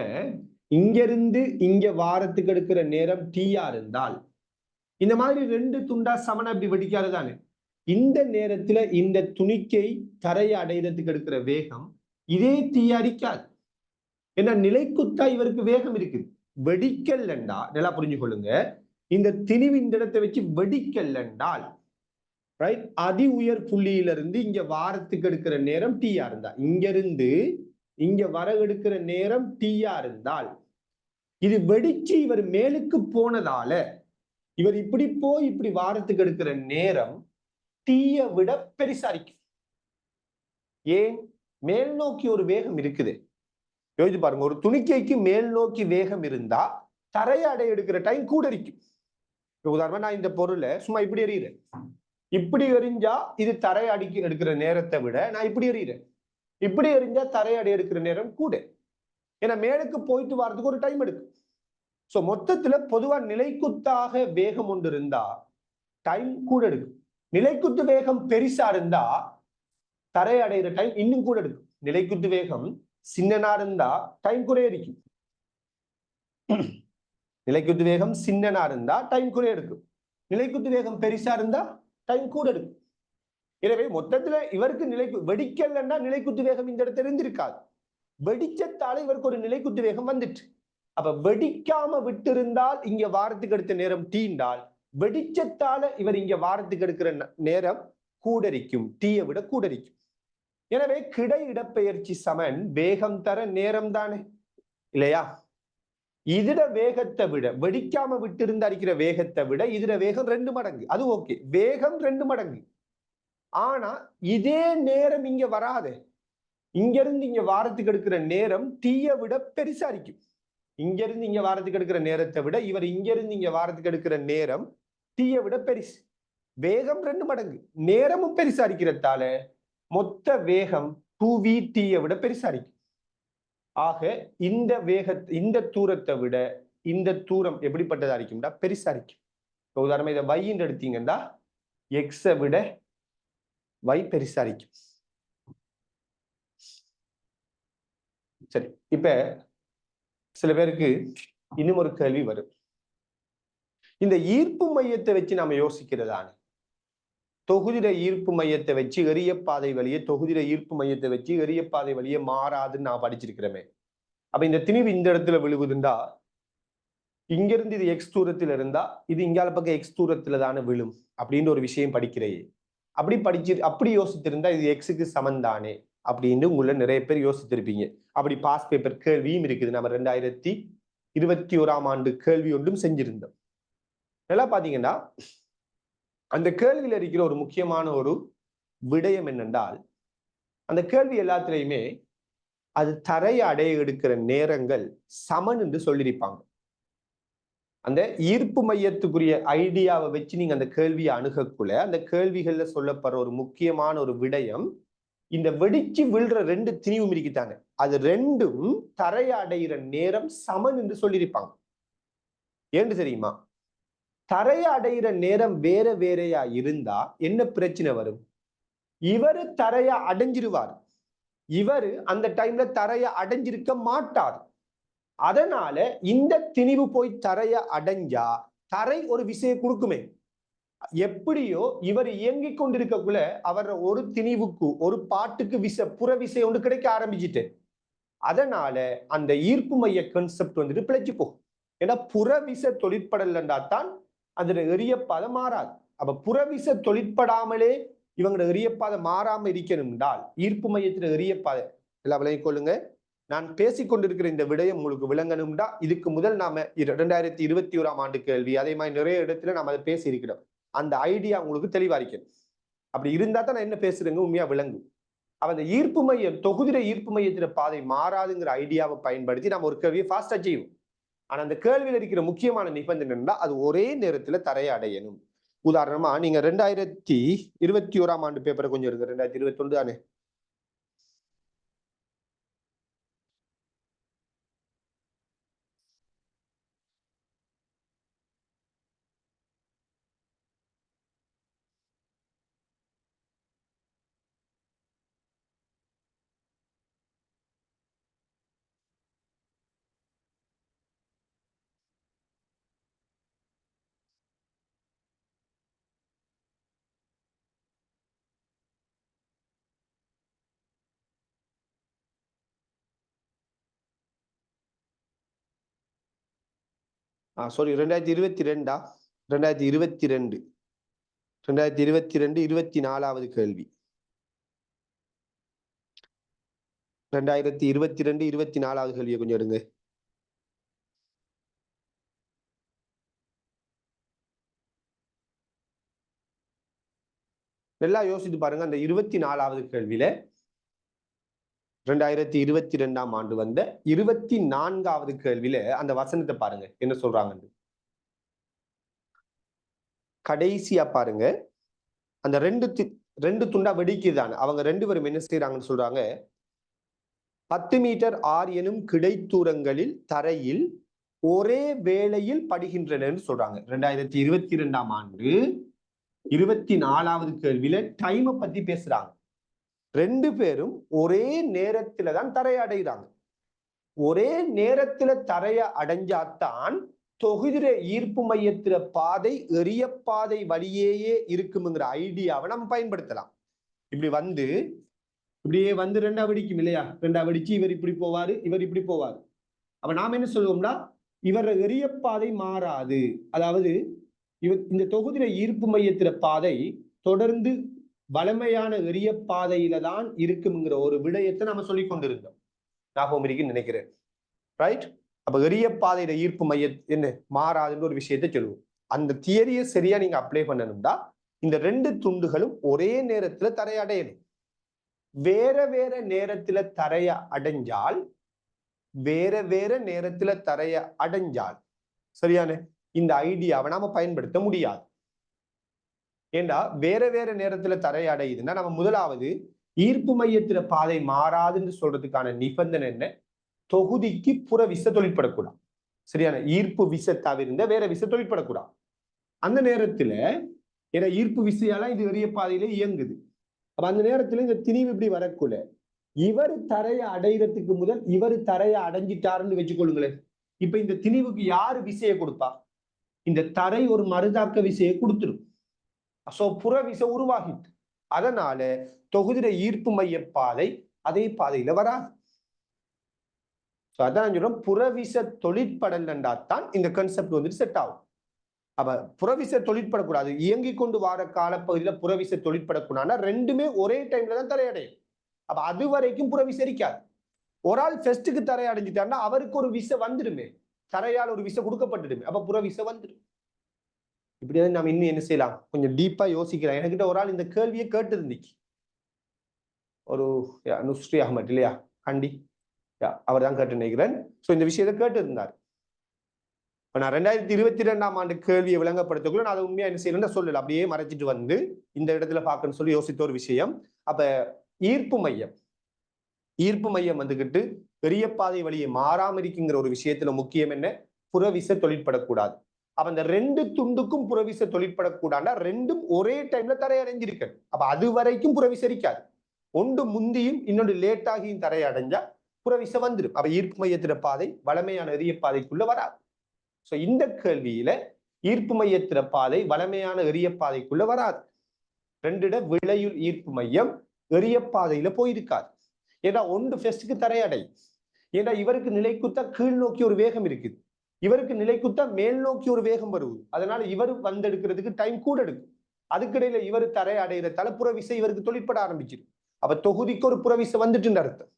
இங்கிருந்து இங்க வாரத்துக்கு எடுக்கிற நேரம் டீயா இருந்தால், இந்த மாதிரி 2 துண்டா சமன அப்படி வெடிக்காது தானே. இந்த நேரத்துல இந்த துணிக்கை தரையை அடையிறதுக்கு எடுக்கிற வேகம் இதே தீயா அடிக்காது. ஏன்னா நிலைக்குத்தா இவருக்கு வேகம் இருக்குது. வெடிக்கல்லண்டா, நல்லா புரிஞ்சு கொள்ளுங்க, இந்த திணிவு இந்த இடத்தை வச்சு வெடிக்கல்லண்டால், ரைட், அதி உயர் புள்ளியிலிருந்து இங்க வாரத்துக்கு எடுக்கிற நேரம் டீயா இருந்தா, இங்க இருந்து இங்க வர எடுக்கிற நேரம் டீயா இருந்தால், இது வெடிச்சு இவர் மேலுக்கு போனதால இவர் இப்படி போய் இப்படி வாரத்துக்கு எடுக்கிற நேரம் டீயை விட பெருசாரிக்கும். ஏன்? மேல் நோக்கி ஒரு வேகம் இருக்குது. யோசிச்சு பாருங்க, ஒரு துணிக்கைக்கு மேல் நோக்கி வேகம் இருந்தா தரையை அடைய எடுக்கிற டைம் கூட இருக்கும். உதாரணமா நான் இந்த பொருளை சும்மா இப்படி எறிகிறேன், இப்படி எறிஞ்சா இது தரை அடிக்க எடுக்கிற நேரத்தை விட நான் இப்படி எறிகிறேன், இப்படி எறிஞ்சா தரை அடைய எடுக்கிற நேரம் கூட. ஏன்னா மேலுக்கு போயிட்டு வர்றதுக்கு ஒரு டைம் எடுக்கும். சோ மொத்தத்துல பொதுவா நிலைக்குத்தாக வேகம் ஒன்று இருந்தா டைம் கூட எடுக்கும். நிலைக்குத்து வேகம் பெருசா இருந்தா தரை அடைகிற டைம் இன்னும் கூட எடுக்கும். நிலைக்குத்து வேகம் சின்னனா இருந்தா டைம் குறைய இருக்கும். நிலைக்குத்து வேகம் சின்னனா இருந்தா டைம் குறைய எடுக்கும். நிலைக்குத்து வேகம் பெருசா இருந்தா டைம் கூட எடுக்கும். எனவே மொத்தத்துல இவருக்கு வெடிக்கலன்னா நிலைக்குத்து வேகம் இந்த இடத்துல இருந்திருக்காது. வெடிச்சத்தால இவருக்கு ஒரு நிலைக்குத்து வேகம் வந்துட்டு. அப்ப வெடிக்காம விட்டு இருந்தால் இங்க வாரத்துக்கு எடுத்த நேரம் டீண்டால், வெடிச்சத்தால இவர் இங்க வாரத்துக்கு எடுக்கிற நேரம் கூடரிக்கும், டீயை விட கூடரிக்கும். எனவே கிடை இடப்பெயர்ச்சி சமன் வேகம் தர நேரம் தானே, இல்லையா? இதுட வேகத்தை விட, வெடிக்காம விட்டு இருந்து அடிக்கிற வேகத்தை விட இதுட வேகம் 2 மடங்கு. அது ஓகே, வேகம் 2 மடங்கு. ஆனா இதே நேரம் இங்க வராது. இங்க இருந்து இங்க வாரத்துக்கு எடுக்கிற நேரம் டீயை விட பெருசா இருக்கும். இங்க இருந்து இங்க வாரத்துக்கு எடுக்கிற நேரத்தை விட இவர் இங்க இருந்து இங்க வாரத்துக்கு எடுக்கிற நேரம் டீயை விட பெருசு. வேகம் 2 மடங்கு, நேரமும் பெருசா இருக்கிறதால மொத்த வேகம் 2vt விட பெருசா இருக்கு. ஆக இந்த இந்த தூரத்தை விட இந்த தூரம் எப்படிப்பட்டதா இருக்கும்டா? பெருசா இருக்கு. உதாரணமா இதை y எடுத்தீங்கன்னா எக்ஸை விட y பெருசா இருக்கும். சரி, இப்ப சில பேருக்கு இன்னும் ஒரு கேள்வி வரும். இந்த ஈர்ப்பு மையத்தை வச்சு நாம யோசிக்கிறதான தொகுதிர ஈர்ப்பு மையத்தை வச்சு எரியப்பாதை வழியே தொகுதிர ஈர்ப்பு மையத்தை வச்சு எரியப்பாதை வழியே மாறாதுன்னு நான் படிச்சிருக்கிறேமே. அப்ப இந்த திணிவு இந்த இடத்துல விழுவுதுண்டா இங்கிருந்து இது எக்ஸ் தூரத்துல இருந்தா இது இங்கால பக்கம் எக்ஸ் தூரத்துல தானே விழும் அப்படின்னு ஒரு விஷயம் படிக்கிறேன். அப்படி யோசித்திருந்தா இது எக்ஸுக்கு சமந்தானே அப்படின்னு உங்களை நிறைய பேர் யோசித்திருப்பீங்க. அப்படி பாஸ் பேப்பர் கேள்வியும் இருக்குது. நம்ம 2021ஆம் ஆண்டு கேள்வி ஒன்றும் செஞ்சிருந்தோம். நல்லா பாத்தீங்கன்னா அந்த கேள்வியில இருக்கிற ஒரு முக்கியமான ஒரு விடயம் என்னென்றால் அந்த கேள்வி எல்லாத்திலையுமே அது தரையை அடைய எடுக்கிற நேரங்கள் சமன் என்று சொல்லியிருப்பாங்க. அந்த ஈர்ப்பு மையத்துக்குரிய ஐடியாவை வச்சு நீங்க அந்த கேள்வியை அணுகக்குள்ள அந்த கேள்விகள்ல சொல்லப்படுற ஒரு முக்கியமான ஒரு விடயம் இந்த வெடிச்சு விழுற ரெண்டு திணிவும் இருக்குத்தானே அது ரெண்டும் தரையை அடைகிற நேரம் சமன் என்று சொல்லியிருப்பாங்க. ஏன்னு தெரியுமா? தரையை அடைகிற நேரம் வேற வேறையா இருந்தா என்ன பிரச்சனை வரும்? இவரு தரைய அடைஞ்சிருவார், இவரு அந்த டைம்ல தரைய அடைஞ்சிருக்க மாட்டார். அதனால இந்த திணிவு போய் தரைய அடைஞ்சா தரை ஒரு விசையை கொடுக்குமே. எப்படியோ இவர் இயங்கிக் கொண்டிருக்கக்குள்ள அவர் ஒரு திணிவுக்கு ஒரு பாட்டுக்கு புற விசை ஒன்று கிடைக்க ஆரம்பிச்சுட்டு அதனால அந்த ஈர்ப்பு மைய கான்செப்ட் வந்துட்டு பிழைச்சு போகும். ஏன்னா புறவிசை தொழிற்படலண்டா தான் அதுல எரியப்பாதை மாறாது. அப்ப புறவிசை தொழிற்படாமலே இவங்களோட எரியப்பாதை மாறாம இருக்கணும் என்றால் ஈர்ப்பு மையத்துல எரியப்பாதை எல்லாம் விளங்கிக் கொள்ளுங்க. நான் பேசிக்கொண்டிருக்கிற இந்த விடயம் உங்களுக்கு விளங்கணும்டா இதுக்கு முதல் நாம 2021ஆம் ஆண்டு கேள்வி அதே மாதிரி நிறைய இடத்துல நாம அதை பேசி இருக்கிறோம். அந்த ஐடியா உங்களுக்கு தெளிவா இருக்கணும். அப்படி இருந்தா தான் நான் என்ன பேசுறேங்க உண்மையா விளங்கும். அந்த ஈர்ப்பு மையம் தொகுதிர ஈர்ப்பு மையத்தில பாதை மாறாதுங்கிற ஐடியாவை பயன்படுத்தி நம்ம ஒரு கேள்வியை ஃபாஸ்டா செய்வோம். ஆனா அந்த கேள்வியில் இருக்கிற முக்கியமான நிபந்தனை என்னன்னா அது ஒரே நேரத்துல தரையை அடையணும். உதாரணமா நீங்க 2021ஆம் ஆண்டு பேப்பரை கொஞ்சம் இருக்கு. 2021 தானே? சாரி 2022 2022 24வது கேள்வி. 2022 24வது கேள்வியை கொஞ்சம் எடுங்க. நல்லா யோசித்து பாருங்க. அந்த 24வது கேள்வியில 2022ஆம் ஆண்டு வந்த 24வது கேள்வியில அந்த வசனத்தை பாருங்க என்ன சொல்றாங்க. கடைசியா பாருங்க அந்த ரெண்டு துண்டா வெடிக்குதான அவங்க ரெண்டு பேரும் என்ன செய்யறாங்கன்னு சொல்றாங்க. 10 மீட்டர் ஆர் எனும் கிடைத்தூரங்களில் தரையில் ஒரே வேளையில் படுகின்றன சொல்றாங்க. 2022ஆம் ஆண்டு 24வது கேள்வியில டைமை பத்தி பேசுறாங்க. ரெண்டு பேரும் ஒரே நேரத்துல தான் தரையை அடைகிறாங்க. ஒரே நேரத்துல தரையை அடைஞ்சாத்தான் தொகுதிர ஈர்ப்பு மையத்தில பாதை எரிய பாதை வழியேயே இருக்குங்கிற ஐடியாவை நம்ம பயன்படுத்தலாம். இப்படியே வந்து ரெண்டா வெடிக்கும் இல்லையா? ரெண்டா வெடிச்சு இவர் இப்படி போவாரு, இவர் இப்படி போவாரு. அப்ப நாம என்ன சொல்லுவோம்னா இவர எரிய பாதை மாறாது. அதாவது இந்த தொகுதிர ஈர்ப்பு மையத்தில பாதை தொடர்ந்து வலிமையான எரிய பாதையில தான் இருக்குங்கிற ஒரு விடயத்தை நம்ம சொல்லி கொண்டிருந்தோம். ஞாபகம் இருக்குன்னு நினைக்கிறேன். ரைட்? அப்ப எரிய பாதையில ஈர்ப்பு மைய என்ன மாறாதுன்னு ஒரு விஷயத்தை சொல்லுவோம். அந்த தியரியை சரியா நீங்க அப்ளை பண்ணணும்னா இந்த ரெண்டு துண்டுகளும் ஒரே நேரத்துல தரைய அடையணும். வேற வேற நேரத்துல தரைய அடைஞ்சால் சரியான இந்த ஐடியாவை நாம பயன்படுத்த முடியாது. ஏண்டா வேற வேற நேரத்துல தரைய அடையுதுன்னா நம்ம முதலாவது ஈர்ப்பு மையத்துல பாதை மாறாதுன்னு சொல்றதுக்கான நிபந்தனை என்ன? தொகுதிக்கு புற விசை தொழிற்படக்கூடாது. சரியான ஈர்ப்பு விசை தவிர்ந்த வேற விசை தொழிற்படக்கூடாது. அந்த நேரத்துல ஏன்னா ஈர்ப்பு விசையால இது எரிய பாதையில இயங்குது. அப்ப அந்த நேரத்துல இந்த திணிவு இப்படி வரக்குள்ள இவர் தரைய அடைகிறதுக்கு முதல் இவர் தரைய அடைஞ்சிட்டாருன்னு வச்சுக்கொள்ளுங்களேன். இப்ப இந்த திணிவுக்கு யாரு விசையை கொடுப்பா? இந்த தரை ஒரு மறுதாக்க விசையை கொடுத்துரும். சோ புற விசை உருவாகிட்டு, அதனால தொகுதிர ஈர்ப்பு மைய பாதை அதே பாதையில வராது. அதான் சொல்றோம், புறவிச தொழிற்படலண்டாத்தான் இந்த கான்செப்ட் வந்துட்டு செட் ஆகும். அப்ப புறவிசை தொழிற்படக்கூடாது, இயங்கி கொண்டு வர காலப்பகுதியில புறவிசை தொழிற்படக்கூடாதுன்னா ரெண்டுமே ஒரே டைம்ல தான் தரையடையும். அப்ப அது வரைக்கும் புறவிசை இருக்காது. ஒரு ஆள் ஃபெஸ்ட்டுக்கு தரை அடைஞ்சிட்டாருன்னா அவருக்கு ஒரு விசை வந்துடுமே, தரையால் ஒரு விசை கொடுக்கப்பட்டுடுமே, அப்ப புறவிசை வந்துடும். இப்படியாவது நம்ம இன்னும் என்ன செய்யலாம், கொஞ்சம் டீப்பா யோசிக்கலாம். என்கிட்ட ஒரு ஆள் இந்த கேள்வியை கேட்டு இருந்துச்சு, ஒரு நுஸ்ரி அஹமத் இல்லையா, கண்டி, அவர் தான் கேட்டு நினைக்கிறேன். ஸோ இந்த விஷயத்தை கேட்டு இருந்தார். இப்போ நான் 2022ஆம் ஆண்டு கேள்வியை விளங்கப்படுத்தக்குள்ள நான் அதை உண்மையா என்ன செய்யணும்னு சொல்லல, அப்படியே மறைச்சிட்டு வந்து இந்த இடத்துல பார்க்கணும்னு சொல்லி யோசித்த ஒரு விஷயம். அப்ப ஈர்ப்பு மையம் வந்துகிட்டு பெரிய பாதை வழியை மாறாம இருக்குங்கிற ஒரு விஷயத்துல முக்கியம் என்ன, புறவிசை தொழிற்படக்கூடாது. அப்ப அந்த ரெண்டு துண்டுக்கும் புறவிசை தொழிற்படக்கூடாதுன்னா ரெண்டும் ஒரே டைம்ல தரையடைஞ்சிருக்கு. அப்ப அது வரைக்கும் புறவிசை இருக்காது. ஒன்று முந்தியும் இன்னொன்று லேட்டாகியும் தரையடைஞ்சா புறவிசை வந்துடும். அப்ப ஈர்ப்பு மையத்திற பாதை வளமையான எரிய பாதைக்குள்ள வராது. சோ இந்த கேள்வியில ஈர்ப்பு மையத்திற பாதை வளமையான எரிய பாதைக்குள்ள வராது. ரெண்டிட விளையுள் ஈர்ப்பு மையம் எரிய பாதையில போயிருக்காது. ஏன்னா ஒன்று ஃபெஸ்ட்டுக்கு தரையடை, ஏன்னா இவருக்கு நிலைக்குத்தா கீழ் நோக்கி ஒரு வேகம் இருக்குது, இவருக்கு நிலைக்குத்தா மேல் நோக்கி ஒரு வேகம் வருது. அதனால இவர் வந்தெடுக்கிறதுக்கு டைம் கூட எடுக்கும். அதுக்கிடையில இவர் தரை அடைகிறதால புறவிசை இவருக்கு தொழிற்பட ஆரம்பிச்சிடும். அப்ப தொகுதிக்கு ஒரு புறவிசை வந்துட்டு அர்த்தம்.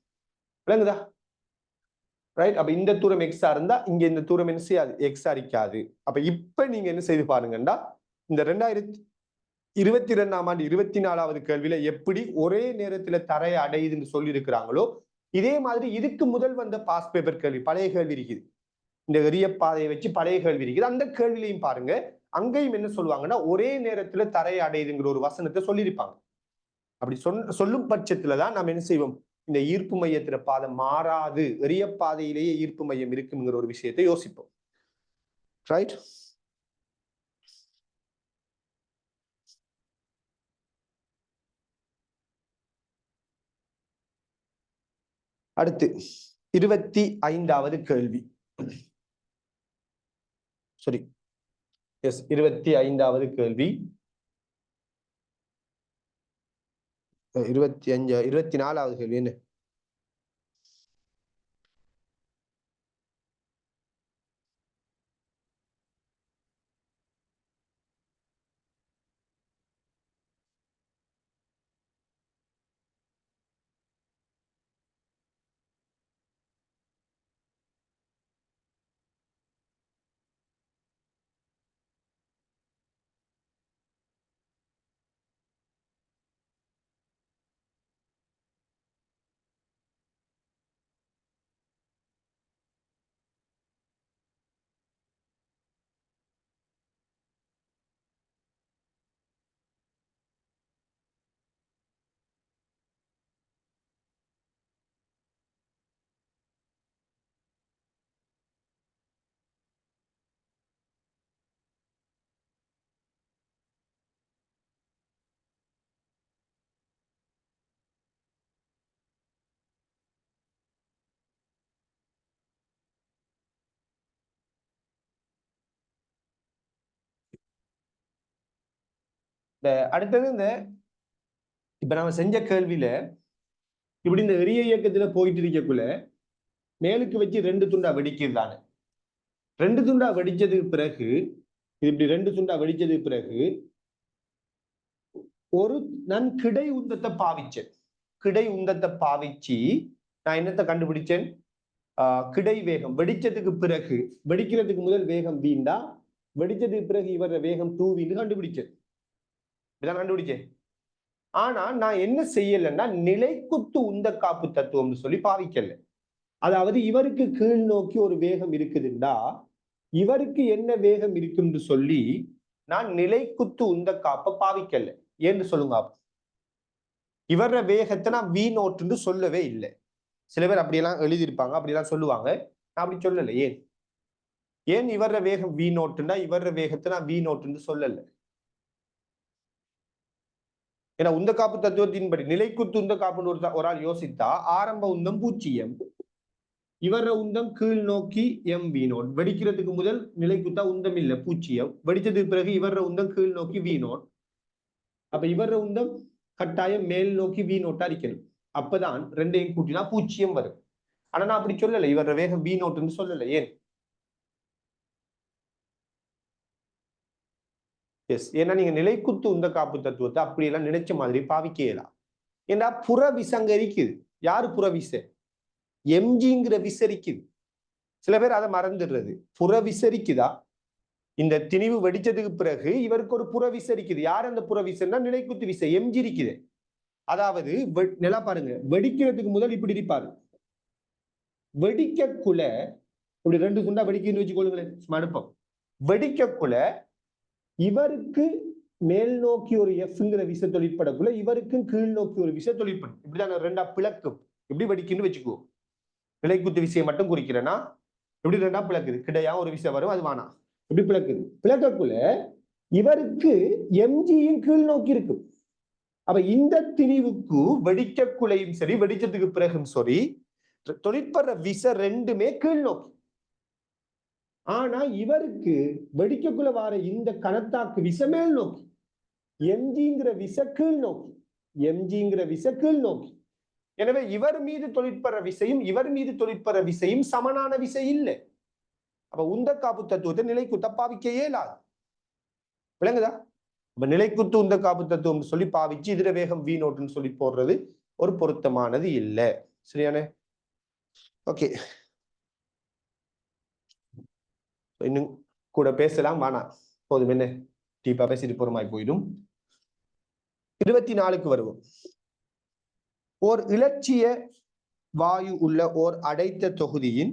விளங்குதா? ரைட். அப்ப இந்த தூரம் எக்ஸா இருந்தா இங்க இந்த தூரம் என்ன செய்யாது, எக்ஸா இருக்காது. அப்ப இப்ப நீங்க என்ன செய்து பாருங்கன்னா, இந்த 2022ஆம் ஆண்டு 24வது கேள்வியில எப்படி ஒரே நேரத்துல தரையை அடையுதுன்னு சொல்லி இருக்கிறாங்களோ, இதே மாதிரி இதுக்கு முதல் வந்த பாஸ் பேப்பர் கேள்வி, பழைய கேள்வி இருக்குது, இந்த எரிய பாதையை வச்சு பழைய கேள்வி இருக்குது, அந்த கேள்வியிலையும் பாருங்க, அங்கேயும் என்ன சொல்லுவாங்கன்னா ஒரே நேரத்துல தரையை அடையுதுங்கிற ஒரு வசனத்தை சொல்லியிருப்பாங்க. அப்படி சொல்லும் பட்சத்துலதான் நம்ம என்ன செய்வோம், இந்த ஈர்ப்பு மையத்தில பாதை மாறாது, எரிய பாதையிலேயே ஈர்ப்பு மையம் இருக்குங்கிற ஒரு விஷயத்தை யோசிப்போம். ரைட். அடுத்து 25வது கேள்வி. சரி, எஸ், 25வது கேள்வி. 24வது கேள்வி என்ன? அடுத்தது இந்த இப்ப நம்ம செஞ்ச கேள்வியில இப்படி இந்த எரிய இயக்கத்துல போயிட்டு இருக்கக்குள்ள மேலுக்கு வச்சு 2 துண்டா வெடிக்கிறதானே. 2 துண்டா வெடிச்சதுக்கு பிறகு, இப்படி 2 துண்டா வெடிச்சதுக்கு பிறகு ஒரு நான் கிடை உந்தத்தை பாவிச்சேன். கிடை உந்தத்தை பாவிச்சு நான் என்னத்தை கண்டுபிடிச்சேன், கிடை வேகம். வெடிச்சதுக்கு பிறகு, வெடிக்கிறதுக்கு முதல் வேகம் வீண்டா, வெடிச்சதுக்கு பிறகு இவர வேகம் 2v கண்டுபிடிச்சேன். இப்படிதான் கண்டுபிடிச்சேன். ஆனா நான் என்ன செய்யலைன்னா நிலைக்குத்து உந்த காப்பு தத்துவம்னு சொல்லி பாவிக்கல. அதாவது இவருக்கு கீழ் நோக்கி ஒரு வேகம் இருக்குதுண்டா, இவருக்கு என்ன வேகம் இருக்குன்னு சொல்லி நான் நிலைக்குத்து உந்த காப்ப பாவிக்கல. ஏன்னு சொல்லுங்க. இவர வேகத்தை நான் வி நோட்டுன்னு சொல்லவே இல்லை. சில பேர் அப்படியெல்லாம் எழுதியிருப்பாங்க, அப்படியெல்லாம் சொல்லுவாங்க. நான் அப்படி சொல்லலை. ஏன் இவர வேகம் வி நோட்டுன்னா இவர வேகத்தை நான் வி நோட்டுன்னு சொல்லல. ஏன்னா உந்த காப்பு தத்துவத்தின்படி நிலைக்குத்து உந்த காப்புன்னு ஒரு ஆள் யோசித்தா ஆரம்ப உந்தம் 0, இவர உந்தம் கீழ் நோக்கி mv0. வெடிக்கிறதுக்கு முதல் நிலைக்குத்தா உந்தம் இல்ல, பூச்சியம். வெடிச்சதுக்கு பிறகு இவர உந்தம் கீழ் நோக்கி v0. அப்ப இவர உந்தம் கட்டாயம் மேல் நோக்கி v0 அடிக்கணும். அப்பதான் ரெண்டையும் கூட்டினா பூச்சியம் வரும். ஆனா நான் அப்படி சொல்லல, இவர வேகம் v0 சொல்லல. ஏன்? எஸ், ஏன்னா நீங்க நிலைக்குத்து உந்த காப்பு தத்துவத்தை அப்படியெல்லாம் நினைச்ச மாதிரி பாவிக்கலாம். ஏன்னா புற விசங்க இருக்குது. யாரு புற விசை? எம்ஜிங்கிற விசரிக்குது. சில பேர் அதை மறந்துடுறது. புற விசரிக்குதா? இந்த திணிவு வெடிச்சதுக்கு பிறகு இவருக்கு ஒரு புற விசரிக்குது. யார் அந்த புற விசைன்னா நிலைக்குத்து விசை எம்ஜி இருக்குது. அதாவது நிலா பாருங்க, வெடிக்கிறதுக்கு முதல் இப்படி இருப்பாரு. வெடிக்கக்குள்ள இப்படி ரெண்டு குண்டா வெடிக்கன்னு வச்சுக்கொள்ளுங்களேன், மடுப்பம். வெடிக்கக்குள்ள இவருக்கு மேல் நோக்கி ஒரு எஃப்ங்கிற விசை தொழிற்படக்குள்ள இவருக்கும் கீழ் நோக்கி ஒரு விசை தொழிற்படும். இப்படிதான் ரெண்டா பிளக்கும். எப்படி வெடிக்குன்னு வச்சுக்கோ. நிலைக்குத்து விசையை மட்டும் குறிக்கிறேன்னா எப்படி ரெண்டா பிளக்குது, கிடையா ஒரு விசை வரும், அது வானா எப்படி பிளக்குது. பிளக்கக்குள்ள இவருக்கு எம்ஜியும் கீழ் நோக்கி இருக்கு. அப்ப இந்த திணிவுக்கு வெடிக்கக்குள்ளையும் சரி வெடிச்சதுக்கு பிறகும் சரி தொழிற்படுற விசை ரெண்டுமே கீழ் நோக்கி. ஆனா இவருக்கு வெடிக்கக்குள்ள வார இந்த கணத்தாக்கு விசை மேல் நோக்கி. எம்ஜிங்கிற விசை கீழ் நோக்கி, எம்ஜிங்கிற விசை கீழ் நோக்கி. எனவே இவர் மீது தொழிற்படுற விசையும் இவர் மீது தொழிற்படுற விசையும் சமனான விசை இல்லை. அப்ப உந்த காப்பு தத்துவத்தை நிலைக்குத்த பாவிக்க இயலாது. விளங்குதா? அப்ப நிலைக்குத்து உந்த காப்பு தத்துவம் சொல்லி பாவிச்சு இதர வேகம் v0 சொல்லி போடுறது ஒரு பொருத்தமானது இல்லை. சரியானே? ஓகே, இன்னும் கூட பேசலாம், வானா போதும். என்ன டீப்பா பேசிட்டு போறமாய் போயிடும். 24க்கு வருவோம். ஓர் இலட்சிய வாயு உள்ள ஓர் அடைத்த தொகுதியின்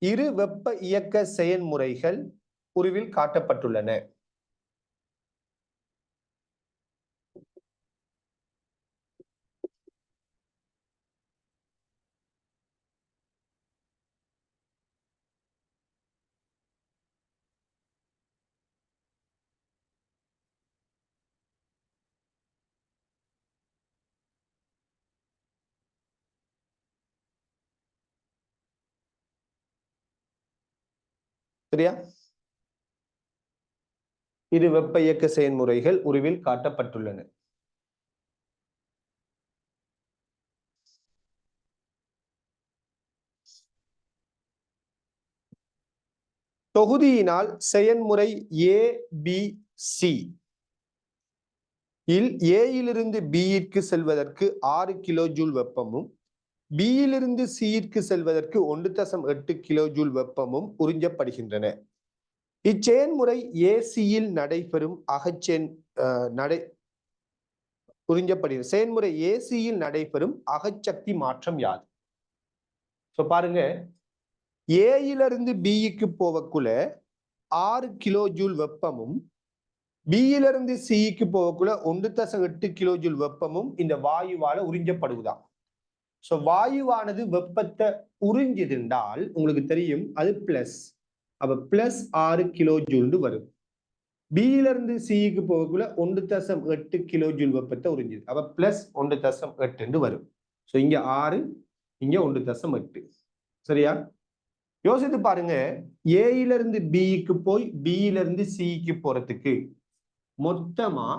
இரு வெப்ப இயக்க செயல்முறைகள் உருவில் காட்டப்பட்டுள்ளன. சரியா? இரு வெப்ப இயக்க செயல்முறைகள் உருவில் காட்டப்பட்டுள்ளன. தொகுதியினால் செயல்முறை ABC இல் ஏயிலிருந்து பியிற்கு செல்வதற்கு 6 கிலோ ஜூல் வெப்பமும் பியிலிருந்து சியிற்கு செல்வதற்கு 1.8 கிலோ ஜூல் வெப்பமும் உறிஞ்சப்படுகின்றன. இச்செயல்முறை ஏசியில் நடைபெறும் உறிஞ்சப்படுகிறது. செயல்முறை ஏசியில் நடைபெறும் அகச்சக்தி மாற்றம் யாது? பாருங்க, ஏயிலிருந்து பிக்கு போவக்குள்ள 6 கிலோ ஜூல் வெப்பமும் பியிலிருந்து சிக்கு போவக்குள்ள 1.8 கிலோ ஜூல் வெப்பமும் இந்த வாயுவால உறிஞ்சப்படுவதா. வாயுவானது வெப்பத்தை உறிஞ்சுதுண்டால் உங்களுக்கு தெரியும் அது பிளஸ். அப்ப பிளஸ் 6 கிலோ ஜூல் வரும். பியிலிருந்து சிக்கு போகக்குள்ள 1.8 கிலோ ஜூல் வெப்பத்தை உறிஞ்சுது. அப்ப பிளஸ் 1.8 வரும். இங்க 6, இங்க 1.8. சரியா? யோசித்து பாருங்க, ஏயிலிருந்து பிக்கு போய் பியிலிருந்து சிக்கு போறதுக்கு மொத்தமா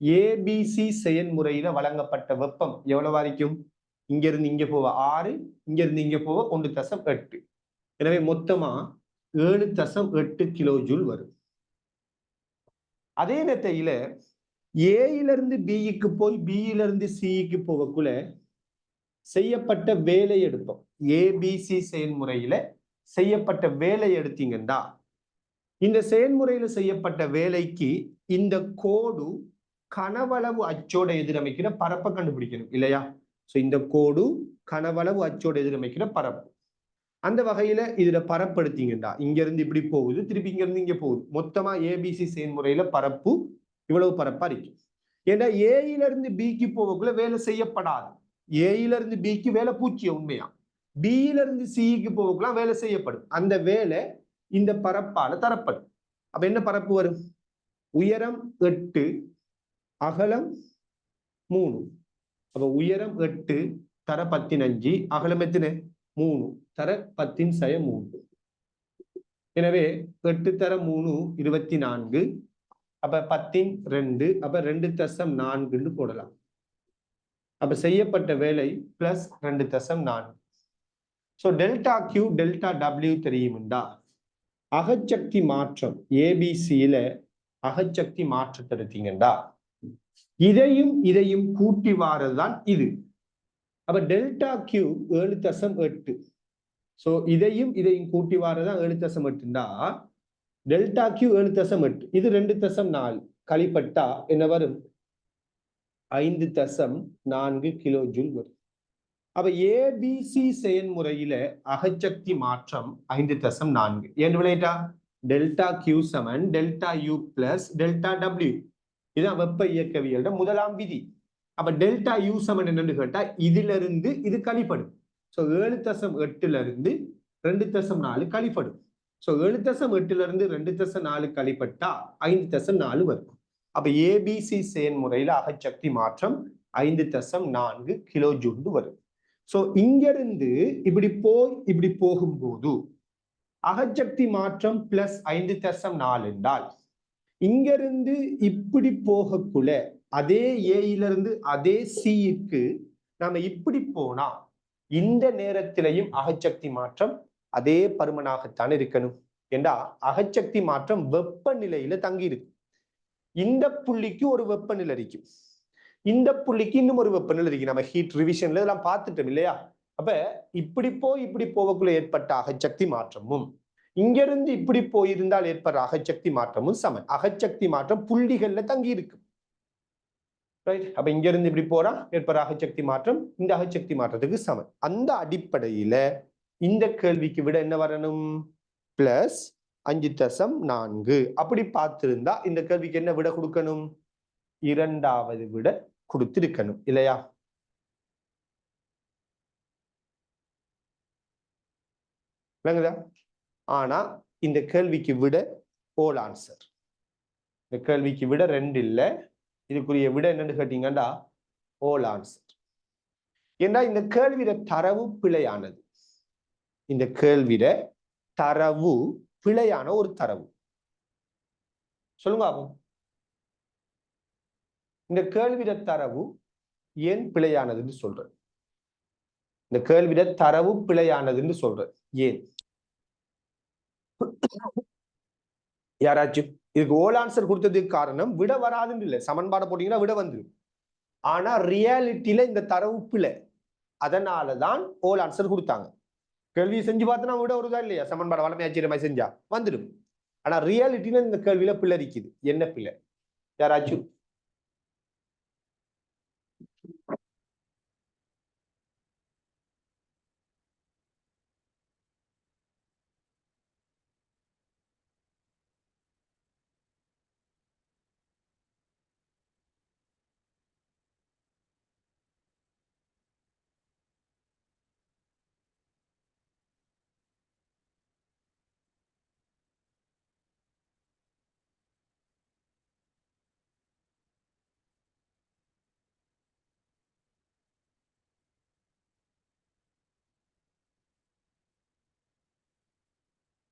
ஏபிசி செயல்முறையில வழங்கப்பட்ட வெப்பம் எவ்வளவு வரைக்கும்? இங்க இருந்து இங்க போவ 6, இங்க இருந்து இங்க போவ 1.8. எனவே மொத்தமா 7.8 கிலோ ஜூல் வரும். அதே நேரத்தில ஏயிலிருந்து பிக்கு போய் பியிலிருந்து சிக்கு போவக்குள்ள செய்யப்பட்ட வேலை எடுப்போம். ஏபிசி செயல்முறையில செய்யப்பட்ட வேலை எடுத்தீங்கன்னா இந்த செயல்முறையில செய்யப்பட்ட வேலைக்கு இந்த கோடு கனவளவு அச்சோட எதிரமைக்கிற பரப்பை கண்டுபிடிக்கணும் இல்லையா? இந்த கோடு கனவளவு அச்சோட எதிரமைக்கிற பரப்பு. அந்த வகையில இதுல பரப்பு எடுத்தீங்கன்னா இங்க இருந்து இப்படி போகுது, திருப்பி இங்க இருந்து இங்க போகுது. மொத்தமா ஏபிசி செயல்முறையில பரப்பு இவ்வளவு பரப்பா இருக்கு. ஏன்னா ஏயிலிருந்து பிக்கு போவக்குள்ள வேலை செய்யப்படாது. ஏயிலிருந்து பிக்கு வேலை பூச்சியம் உண்மையா. பியிலிருந்து சிக்கு போவக்குள்ள வேலை செய்யப்படும். அந்த வேலை இந்த பரப்பால தரப்படும். அப்ப என்ன பரப்பு வரும்? உயரம் 8, அகலம் 3. அப்ப உயரம் 8, தர 15 அகலம் எத்தனை 3 தர 10/3. எனவே 8 தர 3 24. அப்ப 10 2 அப்ப 2.4 போடலாம். அப்ப செய்யப்பட்ட வேலை plus 2.4. So delta Q delta W தெரியும்டா அகச்சக்தி மாற்றம் ஏபிசியில அகச்சக்தி மாற்றத்தை எடுத்தீங்கடா இதையும் கூட்டி வாரதுதான் இது. அப்ப டெல்டா கியூ 7.8. சோ இதையும் கூட்டி வாரதுதான் 7.8. டெல்டா கியூ 7.8 இது 2.4 கழிப்பட்டா என்ன வரும் 5.4 கிலோ ஜூல் வரும். அப்ப ஏபிசி செயல்முறையில அகச்சக்தி மாற்றம் 5.4 என்று விளையாட்டா டெல்டா கியூ சமன் delta U plus delta W. இதுதான் வெப்ப இயக்கவியல் முதலாம் விதி. அப்ப டெல்டா யூ சமன் என்னன்னு கேட்டா இதுல இருந்து இது கழிப்படும். சோ 7.8 இருந்து 2.4 கழிப்படும். சோ 7.8 இருந்து 2.4 கழிப்பட்டா 5.4 வரும். அப்ப ஏபிசி செயல்முறையில அகச்சக்தி மாற்றம் 5.4 கிலோ ஜூல் வரும். சோ இங்க இருந்து இப்படி போகும்போது அகச்சக்தி மாற்றம் பிளஸ் 5.4 என்றால் இங்க இருந்து இப்படி போகக்குள்ள அதே ஏயிலிருந்து அதே சிக்கு நாம இப்படி போனா இந்த நேரத்திலையும் அகச்சக்தி மாற்றம் அதே பருமனாகத்தான் இருக்கணும். ஏண்டா அகச்சக்தி மாற்றம் வெப்பநிலையில தங்கி இருக்கு. இந்த புள்ளிக்கு ஒரு வெப்பநிலை இருக்கும், இந்த புள்ளிக்கு இன்னும் ஒரு வெப்பநிலை இருக்கு. நம்ம ஹீட் ரிவிஷன்ல இதெல்லாம் பார்த்துட்டோம் இல்லையா? அப்ப இப்படி போகக்குள்ள ஏற்பட்ட அகச்சக்தி மாற்றமும் இங்கிருந்து இப்படி போயிருந்தால் ஏற்படுற அகச்சக்தி மாற்றமும் சமன். அகச்சக்தி மாற்றம் புள்ளிகள்ல தங்கி இருக்கு. அப்ப இங்க இருந்து இப்படி போறா ஏற்படுற அகச்சக்தி மாற்றம் இந்த அகச்சக்தி மாற்றத்துக்கு சமன். அந்த அடிப்படையில இந்த கேள்விக்கு விட என்ன வரணும் பிளஸ் 5.4. அப்படி பார்த்திருந்தா இந்த கேள்விக்கு என்ன விட கொடுக்கணும் இரண்டாவது விட கொடுத்திருக்கணும் இல்லையா? விளங்குதா? ஆனா இந்த கேள்விக்கு விட ஓல் ஆன்சர். இந்த கேள்விக்கு விட 2 இல்ல, இதுக்குரிய விட என்னன்னு கேட்டீங்கன்னா ஓல் ஆன்சர். ஏன்னா இந்த கேள்வியில தரவு பிழையானது. இந்த கேள்வியில தரவு பிழையான ஒரு தரவு. சொல்லுங்க ஆகும். இந்த கேள்வியில தரவு ஏன் பிழையானதுன்னு சொல்றேன். இந்த கேள்வியில தரவு பிழையானதுன்னு சொல்றேன். ஏன் யாராச்சும் இதுக்கு ஓல் ஆன்சர் கொடுத்ததுக்கு காரணம் விட வராதுன்னு இல்லை. சமன்பாடு போட்டீங்கன்னா விட வந்துடும். ஆனா ரியாலிட்டியில இந்த தரவு பிழை, அதனாலதான் ஓல் ஆன்சர் கொடுத்தாங்க. கேள்வியை செஞ்சு பார்த்தனா விட வருதா இல்லையா? சமன்பாடு வளமை ஆச்சரியமாய் செஞ்சா வந்துடும். ஆனா ரியாலிட்டியில இந்த கேள்வியில பிழை இருக்குது. என்ன பிழை யாராச்சும்?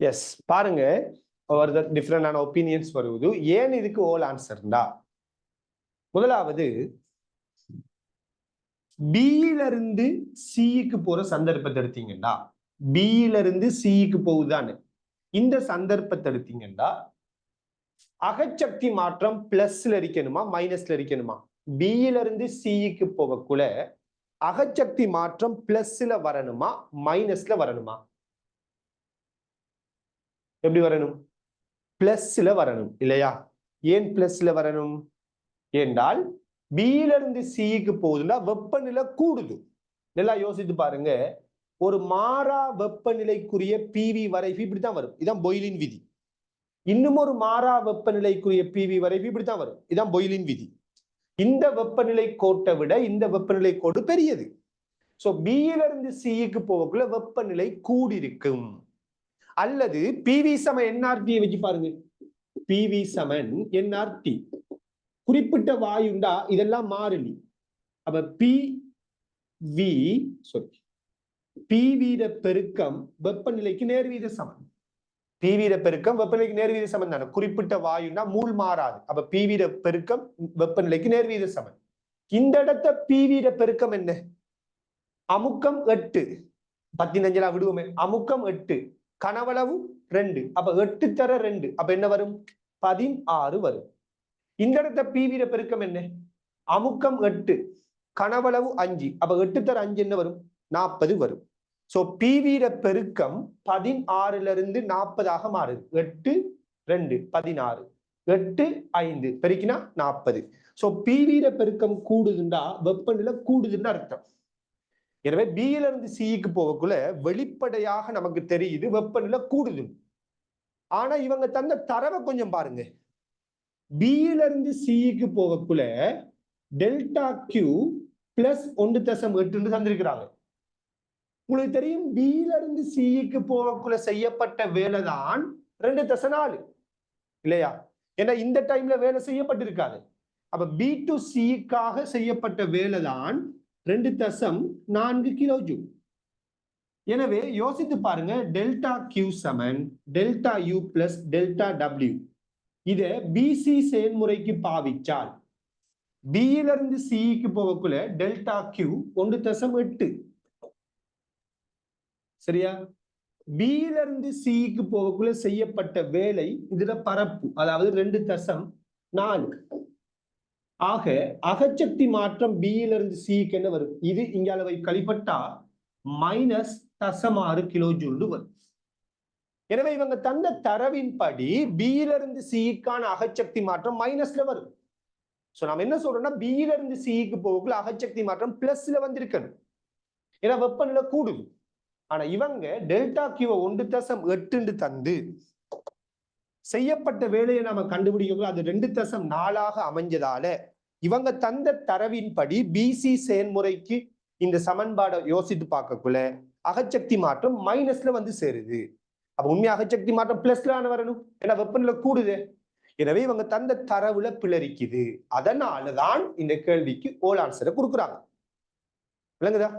எஸ் பாருங்க, ஒரு டிஃபரெண்டான ஒப்பீனியன்ஸ் வருவது. ஏன் இதுக்கு ஓல் ஆன்சர்டா? முதலாவது பியில இருந்து சிக்கு போற சந்தர்ப்பத்தை எடுத்தீங்கன்னா, பியில இருந்து சிக்கு போகுதான்னு இந்த சந்தர்ப்பத்தை எடுத்தீங்கன்னா அகச்சக்தி மாற்றம் பிளஸ்ல இருக்கணுமா மைனஸ்ல இருக்கணுமா? பியில இருந்து சிக்கு போகக்குள்ள அகச்சக்தி மாற்றம் பிளஸ்ல வரணுமா மைனஸ்ல வரணுமா? எப்படி வரணும்? பிளஸ்ல வரணும் இல்லையா? ஏன் பிளஸ்ல வரணும் என்றால் பியில இருந்து சிக்கு போகுதுன்னா வெப்பநிலை கூடுது. நல்லா யோசித்து பாருங்க. ஒரு மாறா வெப்பநிலைக்குரிய பிவி வரைவு இப்படித்தான் வரும். இதான் பாயிலின் விதி. இன்னும் ஒரு மாறா வெப்பநிலைக்குரிய பிவி வரைவு இப்படித்தான் வரும். இதான் பாயிலின் விதி. இந்த வெப்பநிலை கோட்டை விட இந்த வெப்பநிலை கோடு பெரியது. சோ பியில இருந்து சிக்கு போகக்குள்ள வெப்பநிலை கூடியிருக்கும். அல்லது பிவி சமன் என்ஆர்டியை வச்சு பாருங்க. பிவி சமன் என்ஆர்டி குறிப்பிட்ட வாயுண்டா இதெல்லாம் மாறிலி. அப்ப பி வி sorry பி வீத பெருக்கம் வெப்பநிலைக்கு நேர்வீத சமன். பி வீத பெருக்கம் வெப்பநிலைக்கு நேர்வீத சமன் தானே. குறிப்பிட்ட வாயுனா மூல் மாறாது. அப்ப பி வீத பெருக்கம் வெப்பநிலைக்கு நேர்வீத சமன். இந்த இடத்த பி வீத பெருக்கம் என்ன? அமுக்கம் 8 15 விடுவோமே. அமுக்கம் 8 கனவளவு 2 அப்ப 8 தர 2 அப்ப என்ன வரும்? 16 வரும். இந்த இடத்த பி வீத பெருக்கம் என்ன? அமுக்கம் 8 கனவளவு 5 அப்ப 8 தர 5 என்ன வரும்? 40 வரும். சோ பி வீத பெருக்கம் 16ல இருந்து 40 மாறுது. 8 2 16 8 5 பெருக்கினா 40. சோ பி வீத பெருக்கம் கூடுதுண்டா வெப்பநிலை கூடுதுன்னு அர்த்தம். எனவே பியில இருந்து சிக்கு போகக்குள்ள வெளிப்படையாக நமக்கு தெரியுது வெப்பநிலை கூடுது. ஆனா இவங்க தந்த தரவை கொஞ்சம் பாருங்க. பியில இருந்து சிக்கு போகக்குள்ள டெல்டா கியூ பிளஸ் 1.8 தந்திருக்கிறாங்க. உங்களுக்கு தெரியும் பியில இருந்து சிக்கு போகக்குள்ள செய்யப்பட்ட வேலை தான் 2.4 இல்லையா? ஏன்னா இந்த டைம்ல வேலை செய்யப்பட்டிருக்காது. அப்ப பி டு சிக்காக செய்யப்பட்ட வேலை தான் 2.4 கிலோ ஜூல். எனவே யோசித்து பாருங்க. டெல்டா கியூ சமன் delta U plus delta W. இதை பிசி செயல்முறைக்கு பாவிச்சால் பியில இருந்து சிக்கு போகக்குள்ள டெல்டா கியூ 1.8 சரியா? பியில இருந்து சிக்கு போகக்குள்ள செய்யப்பட்ட வேலை இதுல பரப்பு அதாவது 2.4. ஆக அகச்சக்தி மாற்றம் பியில இருந்து சிக்கு என்ன வரும்? இது இங்க அளவை கழிப்பட்டா -0.6 கிலோ ஜூல் வரும். எனவே இவங்க தந்த தரவின்படி பியில இருந்து சிக்கான அகச்சக்தி மாற்றம் மைனஸ்ல வரும். சோ நாம என்ன சொல்றோம்னா பியில இருந்து சிக்கு போகக்குள்ள அகச்சக்தி மாற்றம் பிளஸ்ல வந்திருக்கணும். ஏன்னா வெப்பநிலை கூடுது. ஆனா இவங்க டெல்டா கியூ 1.8 தந்து செய்யப்பட்ட வேலையை நாம கண்டுபிடிக்கக்குள்ள அது 2.4 அமைஞ்சதால இவங்க தந்த தரவின்படி பிசி செயல்முறைக்கு இந்த சமன்பாடை யோசித்து பார்க்கக்குள்ள அகச்சக்தி மாற்றம் மைனஸ்ல வந்து சேருது. அப்ப உண்மையா அகச்சக்தி மாற்றம் பிளஸ்ல வரணும். ஏன்னா வெப்பநிலை கூடுது. எனவே இவங்க தந்த தரவுல பிளரிக்குது. அதனாலதான் இந்த கேள்விக்கு ஓல் ஆன்சரை கொடுக்குறாங்க. விளங்குதா?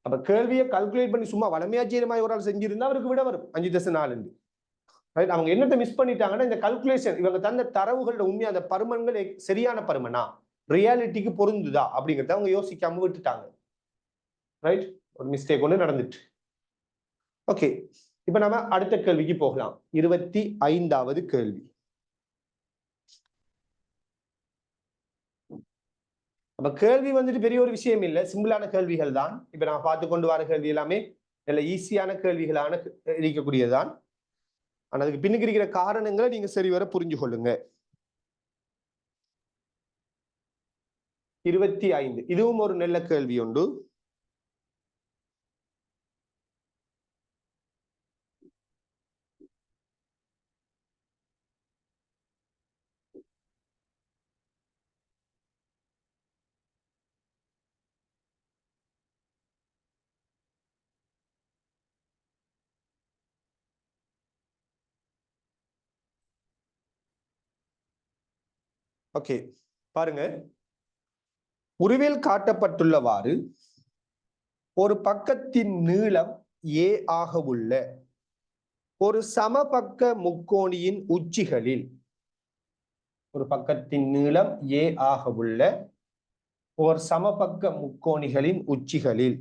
அப்ப கேள்வியை கால்குலேட் பண்ணி சும்மா வளமையா செய்யற ஒரு ஆள் செஞ்சிருந்தா அவருக்கு விட வரும் 5.4. அவங்க என்னத்தை மிஸ் பண்ணிட்டாங்கன்னா இந்த கல்குலேஷன் இவங்க தந்த தரவுகளோட உண்மையா அந்த பருமன்கள் சரியான பருமனா ரியாலிட்டிக்கு பொருந்துதா அப்படிங்கிறத அவங்க யோசிக்காம விட்டுட்டாங்க. ரைட்? ஒரு மிஸ்டேக் ஒன்று நடந்துட்டு. ஓகே, இப்ப நம்ம அடுத்த கேள்விக்கு போகலாம். 25வது கேள்வி. அப்ப கேள்வி வந்துட்டு பெரிய ஒரு விஷயம் இல்லை, சிம்பிளான கேள்விகள் தான். இப்ப நம்ம பார்த்து கொண்டு வர கேள்வி எல்லாமே நல்ல ஈஸியான கேள்விகளான இருக்கக்கூடியதுதான். ஆனா அதுக்கு பின்னுக்கு இருக்கிற காரணங்களை நீங்க சரிவர புரிஞ்சு கொள்ளுங்க. 25 இதுவும் ஒரு நல்ல கேள்வி உண்டு. ஓகே பாருங்க, உருவில் காட்டப்பட்டுள்ளவாறு ஒரு பக்கத்தின் நீளம் ஏ ஆக உள்ள ஒரு சமபக்க முக்கோணியின் உச்சிகளில் ஒரு பக்கத்தின் நீளம் ஏ ஆக உள்ள ஒரு சமபக்க முக்கோணிகளின் உச்சிகளில்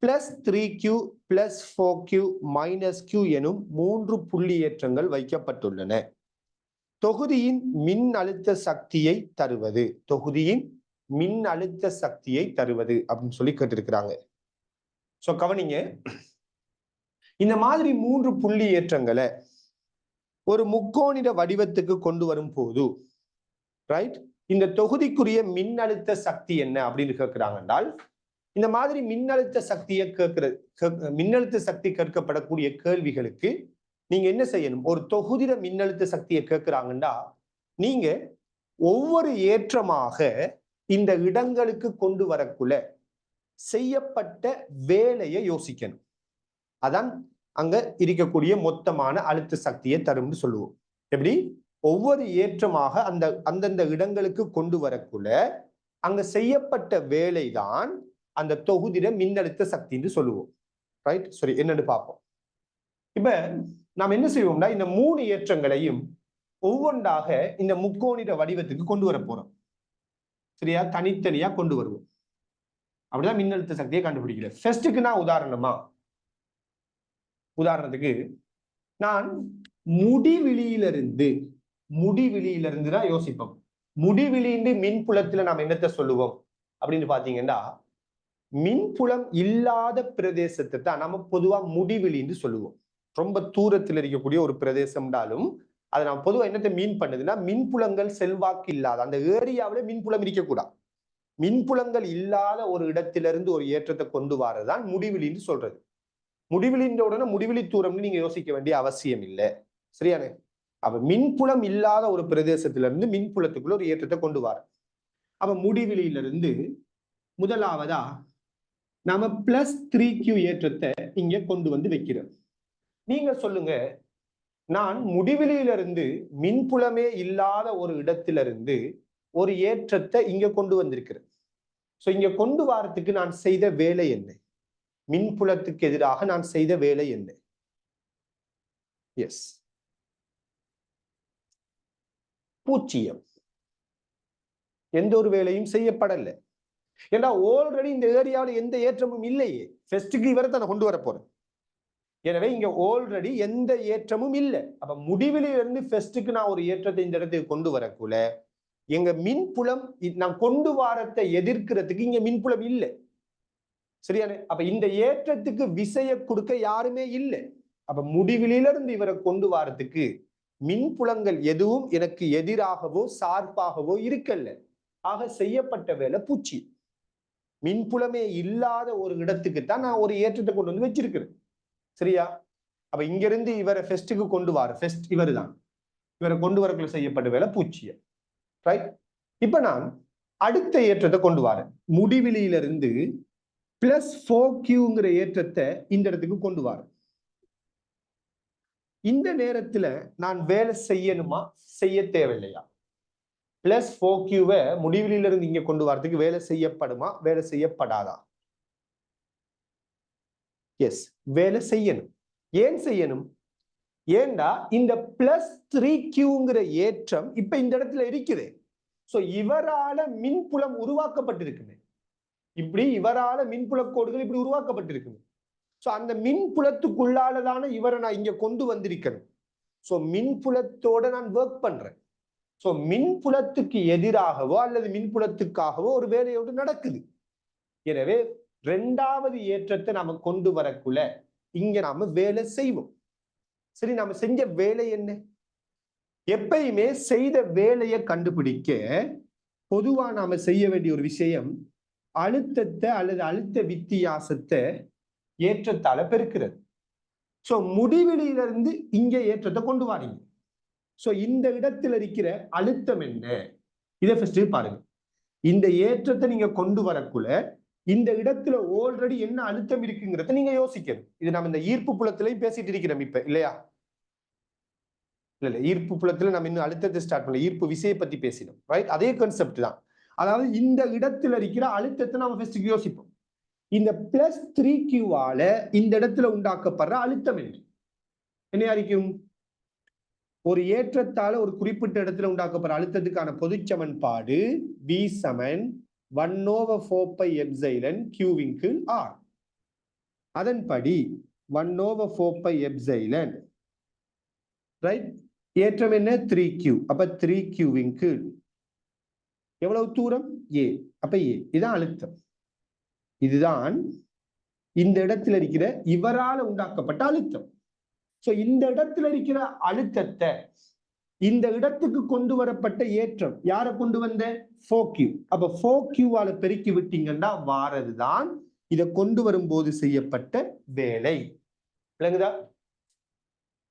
+3q +4q -q எனும் 3 புள்ளியேற்றங்கள் வைக்கப்பட்டுள்ளன. தொகுதியின் மின் அழுத்த சக்தியை தருவது தொகுதியின் மின் அழுத்த சக்தியை தருவது அப்படின்னு சொல்லி கேட்டிருக்கிறாங்க. சோ கவனிங்க, இந்த மாதிரி 3 புள்ளி ஏற்றங்களை ஒரு முக்கோணிட வடிவத்துக்கு கொண்டு வரும் போது ரைட் இந்த தொகுதிக்குரிய மின் அழுத்த சக்தி என்ன அப்படின்னு கேட்கிறாங்க என்றால், இந்த மாதிரி மின்னழுத்த சக்தியை மின்னழுத்த சக்தி கேட்கப்படக்கூடிய கேள்விகளுக்கு நீங்க என்ன செய்யணும்? ஒரு தொகுதிட மின்னழுத்த சக்தியை கேட்கிறாங்கன்னா நீங்க ஒவ்வொரு ஏற்றமாக இந்த இடங்களுக்கு கொண்டு வரக்குள்ள செய்யப்பட்ட வேலையை யோசிக்கணும். அதான் அங்க இருக்கக்கூடிய மொத்தமான அழுத்த சக்தியை தரும்னு சொல்லுவோம். எப்படி? ஒவ்வொரு ஏற்றமாக அந்தந்த இடங்களுக்கு கொண்டு வரக்குள்ள அங்க செய்யப்பட்ட வேலைதான் அந்த தொகுதியில மின்னழுத்த சக்தி என்று சொல்லுவோம். ரைட், சரி, என்னன்னு பார்ப்போம். இப்ப நாம் என்ன செய்வோம்னா இந்த 3 ஏற்றங்களையும் ஒவ்வொன்றாக இந்த முக்கோணிட வடிவத்துக்கு கொண்டு வர போறோம். சரியா, தனித்தனியா கொண்டு வருவோம். அப்படிதான் மின்னழுத்த சக்தியை கண்டுபிடிக்கிறேன். ஃபர்ஸ்ட்டுக்கு நான் உதாரணத்துக்கு நான் முடிவிலியிலிருந்து தான் யோசிப்போம். முடிவிலிந்து மின்புலத்துல நாம் என்னத்தை சொல்லுவோம் அப்படின்னு பாத்தீங்கன்னா, மின்புலம் இல்லாத பிரதேசத்தை தான் நம்ம பொதுவா முடிவிலின்னு சொல்லுவோம். ரொம்ப தூரத்தில் இருக்கக்கூடிய ஒரு பிரதேசம்னாலும் அதை நம்ம பொதுவா என்னத்தை மீன் பண்ணுதுன்னா, மின்புலங்கள் செல்வாக்கு இல்லாத அந்த ஏரியாவில மின்புலம் இருக்கக்கூடாது. மின்புலங்கள் இல்லாத ஒரு இடத்திலிருந்து ஒரு ஏற்றத்தை கொண்டு வரதான் முடிவிலின்னு சொல்றது. முடிவிலின்ற உடனே முடிவிலி தூரம்னு நீங்க யோசிக்க வேண்டிய அவசியம் இல்லை. சரியானே? அப்ப மின்புலம் இல்லாத ஒரு பிரதேசத்திலிருந்து மின்புலத்துக்குள்ள ஒரு ஏற்றத்தை கொண்டு வர. அப்ப முடிவிலியிலிருந்து முதலாவதா நாம +3q ஏற்றத்தை இங்க கொண்டு வந்து வைக்கிறோம். நீங்க சொல்லுங்க, நான் முடிவிலியிலிருந்து மின்புலமே இல்லாத ஒரு இடத்திலிருந்து ஒரு ஏற்றத்தை இங்க கொண்டு வந்திருக்கிறேன். சோ இங்க கொண்டு வரத்துக்கு நான் செய்த வேலை என்ன? மின்புலத்துக்கு எதிராக நான் செய்த வேலை என்ன? எஸ், 0. எந்த ஒரு வேலையும் செய்யப்படல. ஏன்னா ஆல்ரெடி இந்த ஏரியாவில் எந்த ஏற்றமும் இல்லையே. ஃபர்ஸ்ட்டுக்கு இவரை தான் கொண்டு வர போறேன். எனவே இங்க ஆல்ரெடி எந்த ஏற்றமும் இல்லை. அப்ப முடிவிலிருந்து ஃபர்ஸ்ட்டுக்கு நான் ஒரு ஏற்றத்தை இந்த இடத்துக்கு கொண்டு வரக்குள்ள எங்க மின்புலம் நான் கொண்டு வாரத்தை எதிர்க்கிறதுக்கு இங்க மின்புலம் இல்லை. சரியானே? அப்ப இந்த ஏற்றத்துக்கு விசையை கொடுக்க யாருமே இல்லை. அப்ப முடிவிலிருந்து இவரை கொண்டு வாரத்துக்கு மின்புலங்கள் எதுவும் எனக்கு எதிராகவோ சார்பாகவோ இருக்கல்ல. ஆக செய்யப்பட்ட வேலை 0. மின்புலமே இல்லாத ஒரு இடத்துக்கு தான் நான் ஒரு ஏற்றத்தை கொண்டு வந்து வச்சிருக்கிறேன். சரியா? அப்ப இங்க இருந்து இவரை ஃபெஸ்ட்டுக்கு கொண்டு வார, ஃபெஸ்ட் இவர் தான், இவரை கொண்டு வரக்குள்ள செய்யப்பட்ட வேலை 0. ரைட்? இப்ப நான் அடுத்த ஏற்றத்தை கொண்டு வரேன். முடிவிலியிலிருந்து +4q ஏற்றத்தை இந்த இடத்துக்கு கொண்டு வரேன். இந்த நேரத்துல நான் வேலை செய்யணுமா செய்ய தேவையில்லையா? +4q முடிவிலிருந்து இங்க கொண்டு வரதுக்கு வேலை செய்யப்படுமா வேலை செய்யப்படாதா? எஸ், வேலை செய்யணும். ஏன் செய்யணும்? ஏண்டா இந்த +3q ஏற்றம் இப்ப இந்த இடத்துல இருக்குது. சோ இவரால மின்புலம் உருவாக்கப்பட்டிருக்குமே. இப்படி இவரால மின்புல கோடுகள் இப்படி உருவாக்கப்பட்டிருக்குமே. சோ அந்த மின்புலத்துக்குள்ளாலதான இவரை நான் இங்க கொண்டு வந்திருக்கணும். சோ மின்புலத்தோட நான் ஒர்க் பண்றேன். சோ மின்புலத்துக்கு எதிராகவோ அல்லது மின்புலத்துக்காகவோ ஒரு வேலையோடு நடக்குது. எனவே 2வது ஏற்றத்தை நாம கொண்டு வரக்குள்ள இங்க நாம வேலை செய்வோம். சரி, நாம செஞ்ச வேலை என்ன? எப்பயுமே செய்த வேலையை கண்டுபிடிக்க பொதுவா நாம செய்ய வேண்டிய ஒரு விஷயம் அழுத்தத்தை அல்லது அழுத்த வித்தியாசத்தை ஏற்றத்தால பெருக்கிறது. சோ முடிவிலியிலிருந்து இங்க ஏற்றத்தை கொண்டு வாரீங்க. சோ இந்த இடத்துல இருக்கிற அழுத்தம் என்ன? இதை ஃபர்ஸ்ட் பாருங்க. இந்த ஏற்றத்தை நீங்க கொண்டு வரக்குள்ள இந்த இடத்துல ஆல்ரெடி என்ன அழுத்தம் இருக்குங்கிறத நீங்க யோசிக்கணும். இது நம்ம இந்த ஈர்ப்பு புலத்திலையும் பேசிட்டு இருக்கிறோம் இப்ப, இல்லையா? இல்ல ஈர்ப்பு புலத்துல நம்ம இன்னும் அழுத்தத்தை ஸ்டார்ட் பண்ணல, ஈர்ப்பு விசையை பத்தி பேசினோம். ரைட்? அதே கான்செப்ட் தான். அதாவது இந்த இடத்துல இருக்கிற அழுத்தத்தை நம்ம ஃபர்ஸ்ட் யோசிப்போம். இந்த +3q இந்த இடத்துல உண்டாக்கப்படுற அழுத்தம் என்ன இருக்கும்? ஒரு ஏற்றத்தால ஒரு குறிப்பிட்ட இடத்துல உண்டாக்கப்படுற அழுத்தத்துக்கான பொது சமன்பாடு V = 1/4πε Q/R. அதன்படி 1/4πε, ரைட்? ஏற்றம் என்ன? 3q. அப்ப 3q எவ்வளவு தூரம்? A. அப்ப A இதான் அழுத்தம். இதுதான் இந்த இடத்துல இருக்கிற இவரால உண்டாக்கப்பட்ட அழுத்தம். சோ இந்த இடத்துல இருக்கிற அழுத்தத்தை இந்த இடத்துக்கு கொண்டு வரப்பட்ட ஏற்றம் யாரை கொண்டு வந்த? 4q. அப்ப 4q பெருக்கி விட்டீங்கன்னா வாரதுதான் இதை கொண்டு வரும்போது செய்யப்பட்ட வேலை. விளங்குதா?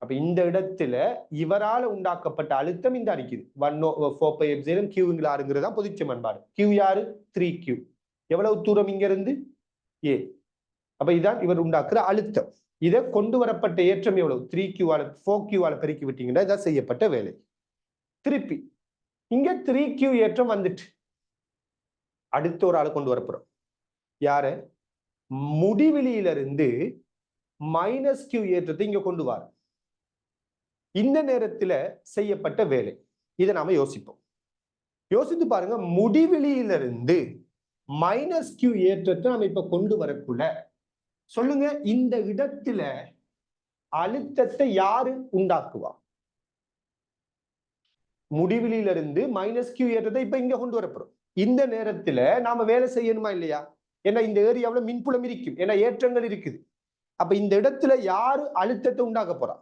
அப்ப இந்த இடத்துல இவரால உண்டாக்கப்பட்ட அழுத்தம் இந்த அடிக்குது 1/4πε Q/Rங்கிறதா பொது சமன்பாடு. Q யாரு? 3q. எவ்வளவு தூரம் இங்க இருந்து? A. அப்ப இதான் இவர் உண்டாக்குற அழுத்தம். இதை கொண்டு வரப்பட்ட ஏற்றம் எவ்வளவு? 3q 4q பெருக்கி விட்டீங்கன்னா இதான் செய்யப்பட்ட வேலை. திருப்பி இங்க 3q ஏற்றம் வந்துட்டு அடுத்த ஒரு ஆளை கொண்டு வரப்போறோம். யாரு? முடிவிலியிலிருந்து மைனஸ் கியூ ஏற்றத்தை இங்க கொண்டு வர. இந்த நேரத்துல செய்யப்பட்ட வேலை. இதை நாம யோசிப்போம். யோசித்து பாருங்க, முடிவிலியிலிருந்து மைனஸ் கியூ ஏற்றத்தை நம்ம இப்ப கொண்டு வரக்குள்ள சொல்லுங்க, இந்த இடத்துல அழுத்தத்தை யாரு உண்டாக்குவா? முடிவிலியிலிருந்து மைனஸ் கியூ ஏற்றத்தை இப்ப இங்க கொண்டு வரப்போறோம். இந்த நேரத்துல நாம வேலை செய்யணுமா இல்லையா? ஏன்னா இந்த ஏரியாவில் மின்புலம் இருக்கும், ஏன்னா ஏற்றங்கள் இருக்குது. அப்ப இந்த இடத்துல யாரு அழுத்தத்தை உண்டாக்க போறா?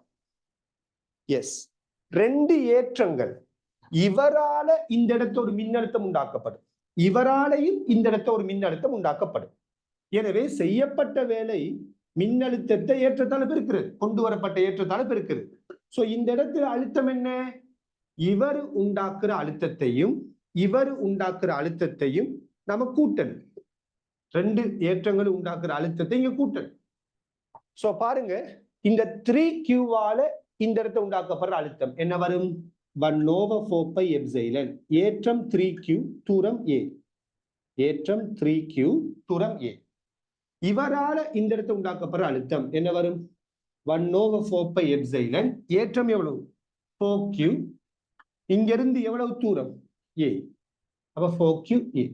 எஸ், ரெண்டு ஏற்றங்கள். இவரால இந்த இடத்துல ஒரு மின்னழுத்தம் உண்டாக்கப்படும், இவராலையும் இந்த இடத்துல ஒரு மின்னழுத்தம் உண்டாக்கப்படும். எனவே செய்யப்பட்ட வேலை மின்னழுத்தத்தை ஏற்றத்தால பெருக்கிறது, கொண்டு வரப்பட்ட ஏற்றத்தால பெருக்கிறது. சோ இந்த இடத்துல அழுத்தம் என்ன? இவர் உண்டாக்குற அழுத்தத்தையும் இவர் உண்டாக்குற அழுத்தத்தையும் நம்ம கூட்டணும். ரெண்டு ஏற்றங்களும் உண்டாக்குற அழுத்தத்தை இங்க கூட்டணும். சோ பாருங்க, இந்த 3Qவால இந்த இடத்தை உண்டாக்கப்படுற அழுத்தம் என்ன வரும்? 1/4πε. ஏற்றம் 3Q தூரம் A, ஏற்றம் 3Q தூரம் A. இவரால இந்த இடத்தை உண்டாக்கப்படுற அழுத்தம் என்ன வரும்? 1/4πε. ஏற்றம் எவ்வளவு? 4Q. இங்கிருந்து எவ்வளவு தூரம்? A. அப்ப 4QA.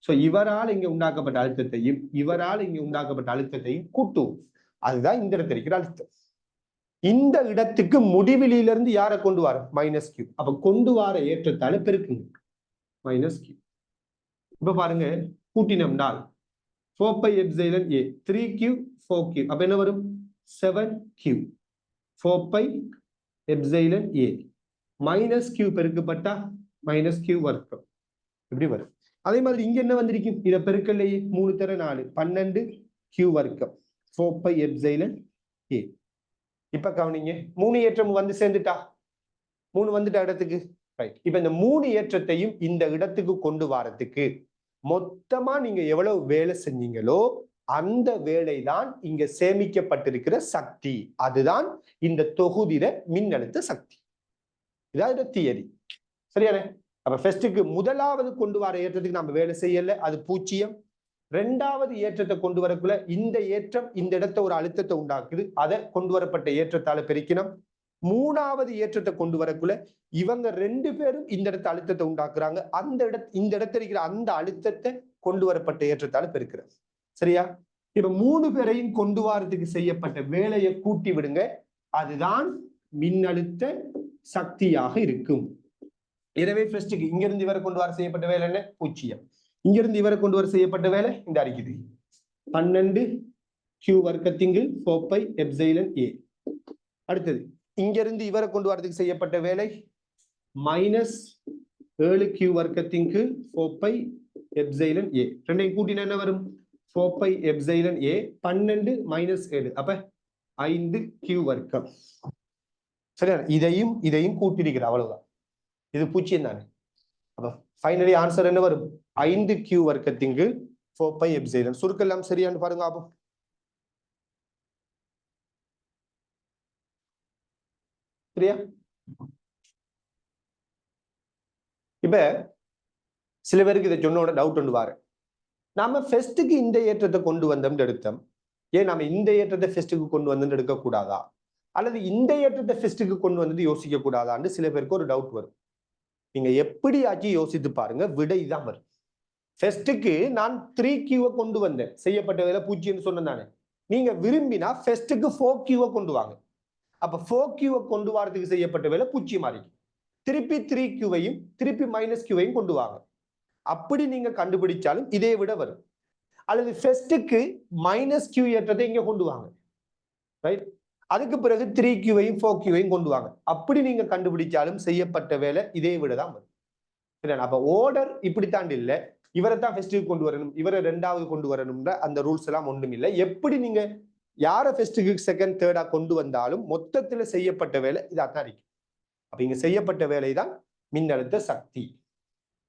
சோ இவரால் இங்க உண்டாக்கப்பட்ட அழுத்தத்தையும் இவரால் இங்க உண்டாக்கப்பட்ட அழுத்தத்தையும் கூட்டுவோம். அதுதான் இந்த இடத்துல இருக்கிற அழுத்தம். இந்த இடத்துக்கு முடிவிலியிலிருந்து யாரை கொண்டு வர? Minus Q. அப்ப கொண்டு வர ஏற்றத்தால பெருக்குங்க, மைனஸ் கியூ. இப்ப பாருங்க, கூட்டினோம்னால் 4πε. 3Q 4Q. அப்ப என்ன வரும்? 7Q. 4πε. மைனஸ் கியூ பெருக்கப்பட்டா மைனஸ் கியூ வர்க்கம் இப்படி வரும். அதே மாதிரி இங்க என்ன வந்திருக்கும்? இதை பெருக்கலையே, 3 தர 4 12Q வர்க்கம் 4πε. இப்ப கவனிங்க, 3 ஏற்றம் வந்து சேர்ந்துட்டா, 3 வந்துட்டா இடத்துக்கு. ரைட். இப்ப இந்த 3 ஏற்றத்தையும் இந்த இடத்துக்கு கொண்டு வரதுக்கு மொத்தமா நீங்க எவ்வளவு வேலை செஞ்சீங்களோ அந்த வேலை தான் இங்க சேமிக்கப்பட்டிருக்கிற சக்தி. அதுதான் இந்த தொகுதியில மின்னழுத்த சக்தி. இதாவது தியரி. சரியானே? அப்ப ஃபர்ஸ்ட்டுக்கு முதலாவது கொண்டு வர ஏற்றத்துக்கு நம்ம வேலை செய்யல, அது 0. ரெண்டாவது ஏற்றத்தை கொண்டு வரக்குள்ள இந்த ஏற்றம் இந்த இடத்த ஒரு அழுத்தத்தை உண்டாக்குது, அதை கொண்டு வரப்பட்ட ஏற்றத்தால பெருக்கினோம். மூணாவது ஏற்றத்தை கொண்டு வரக்குள்ள இவங்க 2 பேரும் இந்த இடத்த அழுத்தத்தை உண்டாக்குறாங்க, இந்த இடத்துல இருக்கிற அந்த அழுத்தத்தை கொண்டு வரப்பட்ட ஏற்றத்தால பெருக்கிறது. சரியா? இப்ப 3 பேரையும் கொண்டு வரதுக்கு செய்யப்பட்ட வேலையை கூட்டி விடுங்க, அதுதான் மின்னழுத்த சக்தியாக இருக்கும். எனவே ஃபர்ஸ்ட்டுக்கு இங்க இருந்து இவரை கொண்டு வர செய்யப்பட்ட வேலை என்ன? 0. இங்க இருந்து இவரை கொண்டு வர செய்யப்பட்ட வேலை இந்த அறிக்குது 12Q வர்க்கத்திங்கு 4πε. அடுத்தது இங்க இருந்து இவரை கொண்டு வரதுக்கு செய்யப்பட்ட வேலை -7Q வர்க்கத்திங்கு 4πε. ரெண்டையும் கூட்டினா என்ன வரும்? 4πε. 12 - 7 அப்ப 5Q வர்க்கம். சரியா? இதையும் கூட்டிருக்கிற, அவ்வளவுதான். இது 0 தானே. அப்ப ஃபைனலி ஆன்சர் என்ன வரும்? 5Q வர்க்கத்திங்கு 4πε. சுருக்கெல்லாம் சரியான்னு பாருங்க. ஆகும். சரியா? இப்ப சில பேருக்கு இதை சொன்னோட டவுட் ஒன்று வாரு. நாம ஃபெஸ்ட்டுக்கு இந்த ஏற்றத்தை கொண்டு வந்தோம்னு எடுத்தோம், ஏன் நாம இந்த ஏற்றத்தை ஃபெஸ்ட்டுக்கு கொண்டு வந்து எடுக்க கூடாதா, அல்லது இந்த ஏற்றத்தை ஃபெஸ்ட்டுக்கு கொண்டு வந்து யோசிக்க கூடாதான்னு சில பேருக்கு ஒரு டவுட் வரும். நீங்க எப்படியாச்சும் யோசித்து பாருங்க, விடை தான் வரும். ஃபெஸ்ட்டுக்கு நான் 3Qவை கொண்டு வந்தேன், செய்யப்பட்ட வேலை 0 சொன்னேன் தானே. நீங்க விரும்பினா ஃபெஸ்ட்டுக்கு 4Qவை கொண்டு வாங்க. அப்ப 4Qவை கொண்டு வரதுக்கு செய்யப்பட்ட வேலை 0 மாறிக்கும். திருப்பி 3Qவையும் திருப்பி -Qவையும் கொண்டு வாங்க. அப்படி நீங்க கண்டுபிடிச்சாலும் இதே விட வரும். அல்லது ஃபெஸ்ட்டுக்கு -Q ஏற்றத்தை இங்க கொண்டு வாங்க. ரைட்? அதுக்கு பிறகு 3Qவையும் 4Qவையும் கொண்டு வாங்க. அப்படி நீங்க கண்டுபிடிச்சாலும் செய்யப்பட்ட வேலை இதே விட தான் வரும். சரியா? அப்ப ஓர்டர் இப்படித்தான் இல்லை, இவரை தான் ஃபெஸ்ட்டுக்கு கொண்டு வரணும், இவரை ரெண்டாவது கொண்டு வரணும்ன்ற அந்த ரூல்ஸ் எல்லாம் ஒன்றும் இல்லை. எப்படி நீங்க யாரை ஃபெஸ்ட்டுக்கு செகண்ட் தேர்டா கொண்டு வந்தாலும் மொத்தத்துல செய்யப்பட்ட வேலை இதாத்தான் இருக்கு. அப்ப இங்க செய்யப்பட்ட வேலை தான் மின்னழுத்த சக்தி.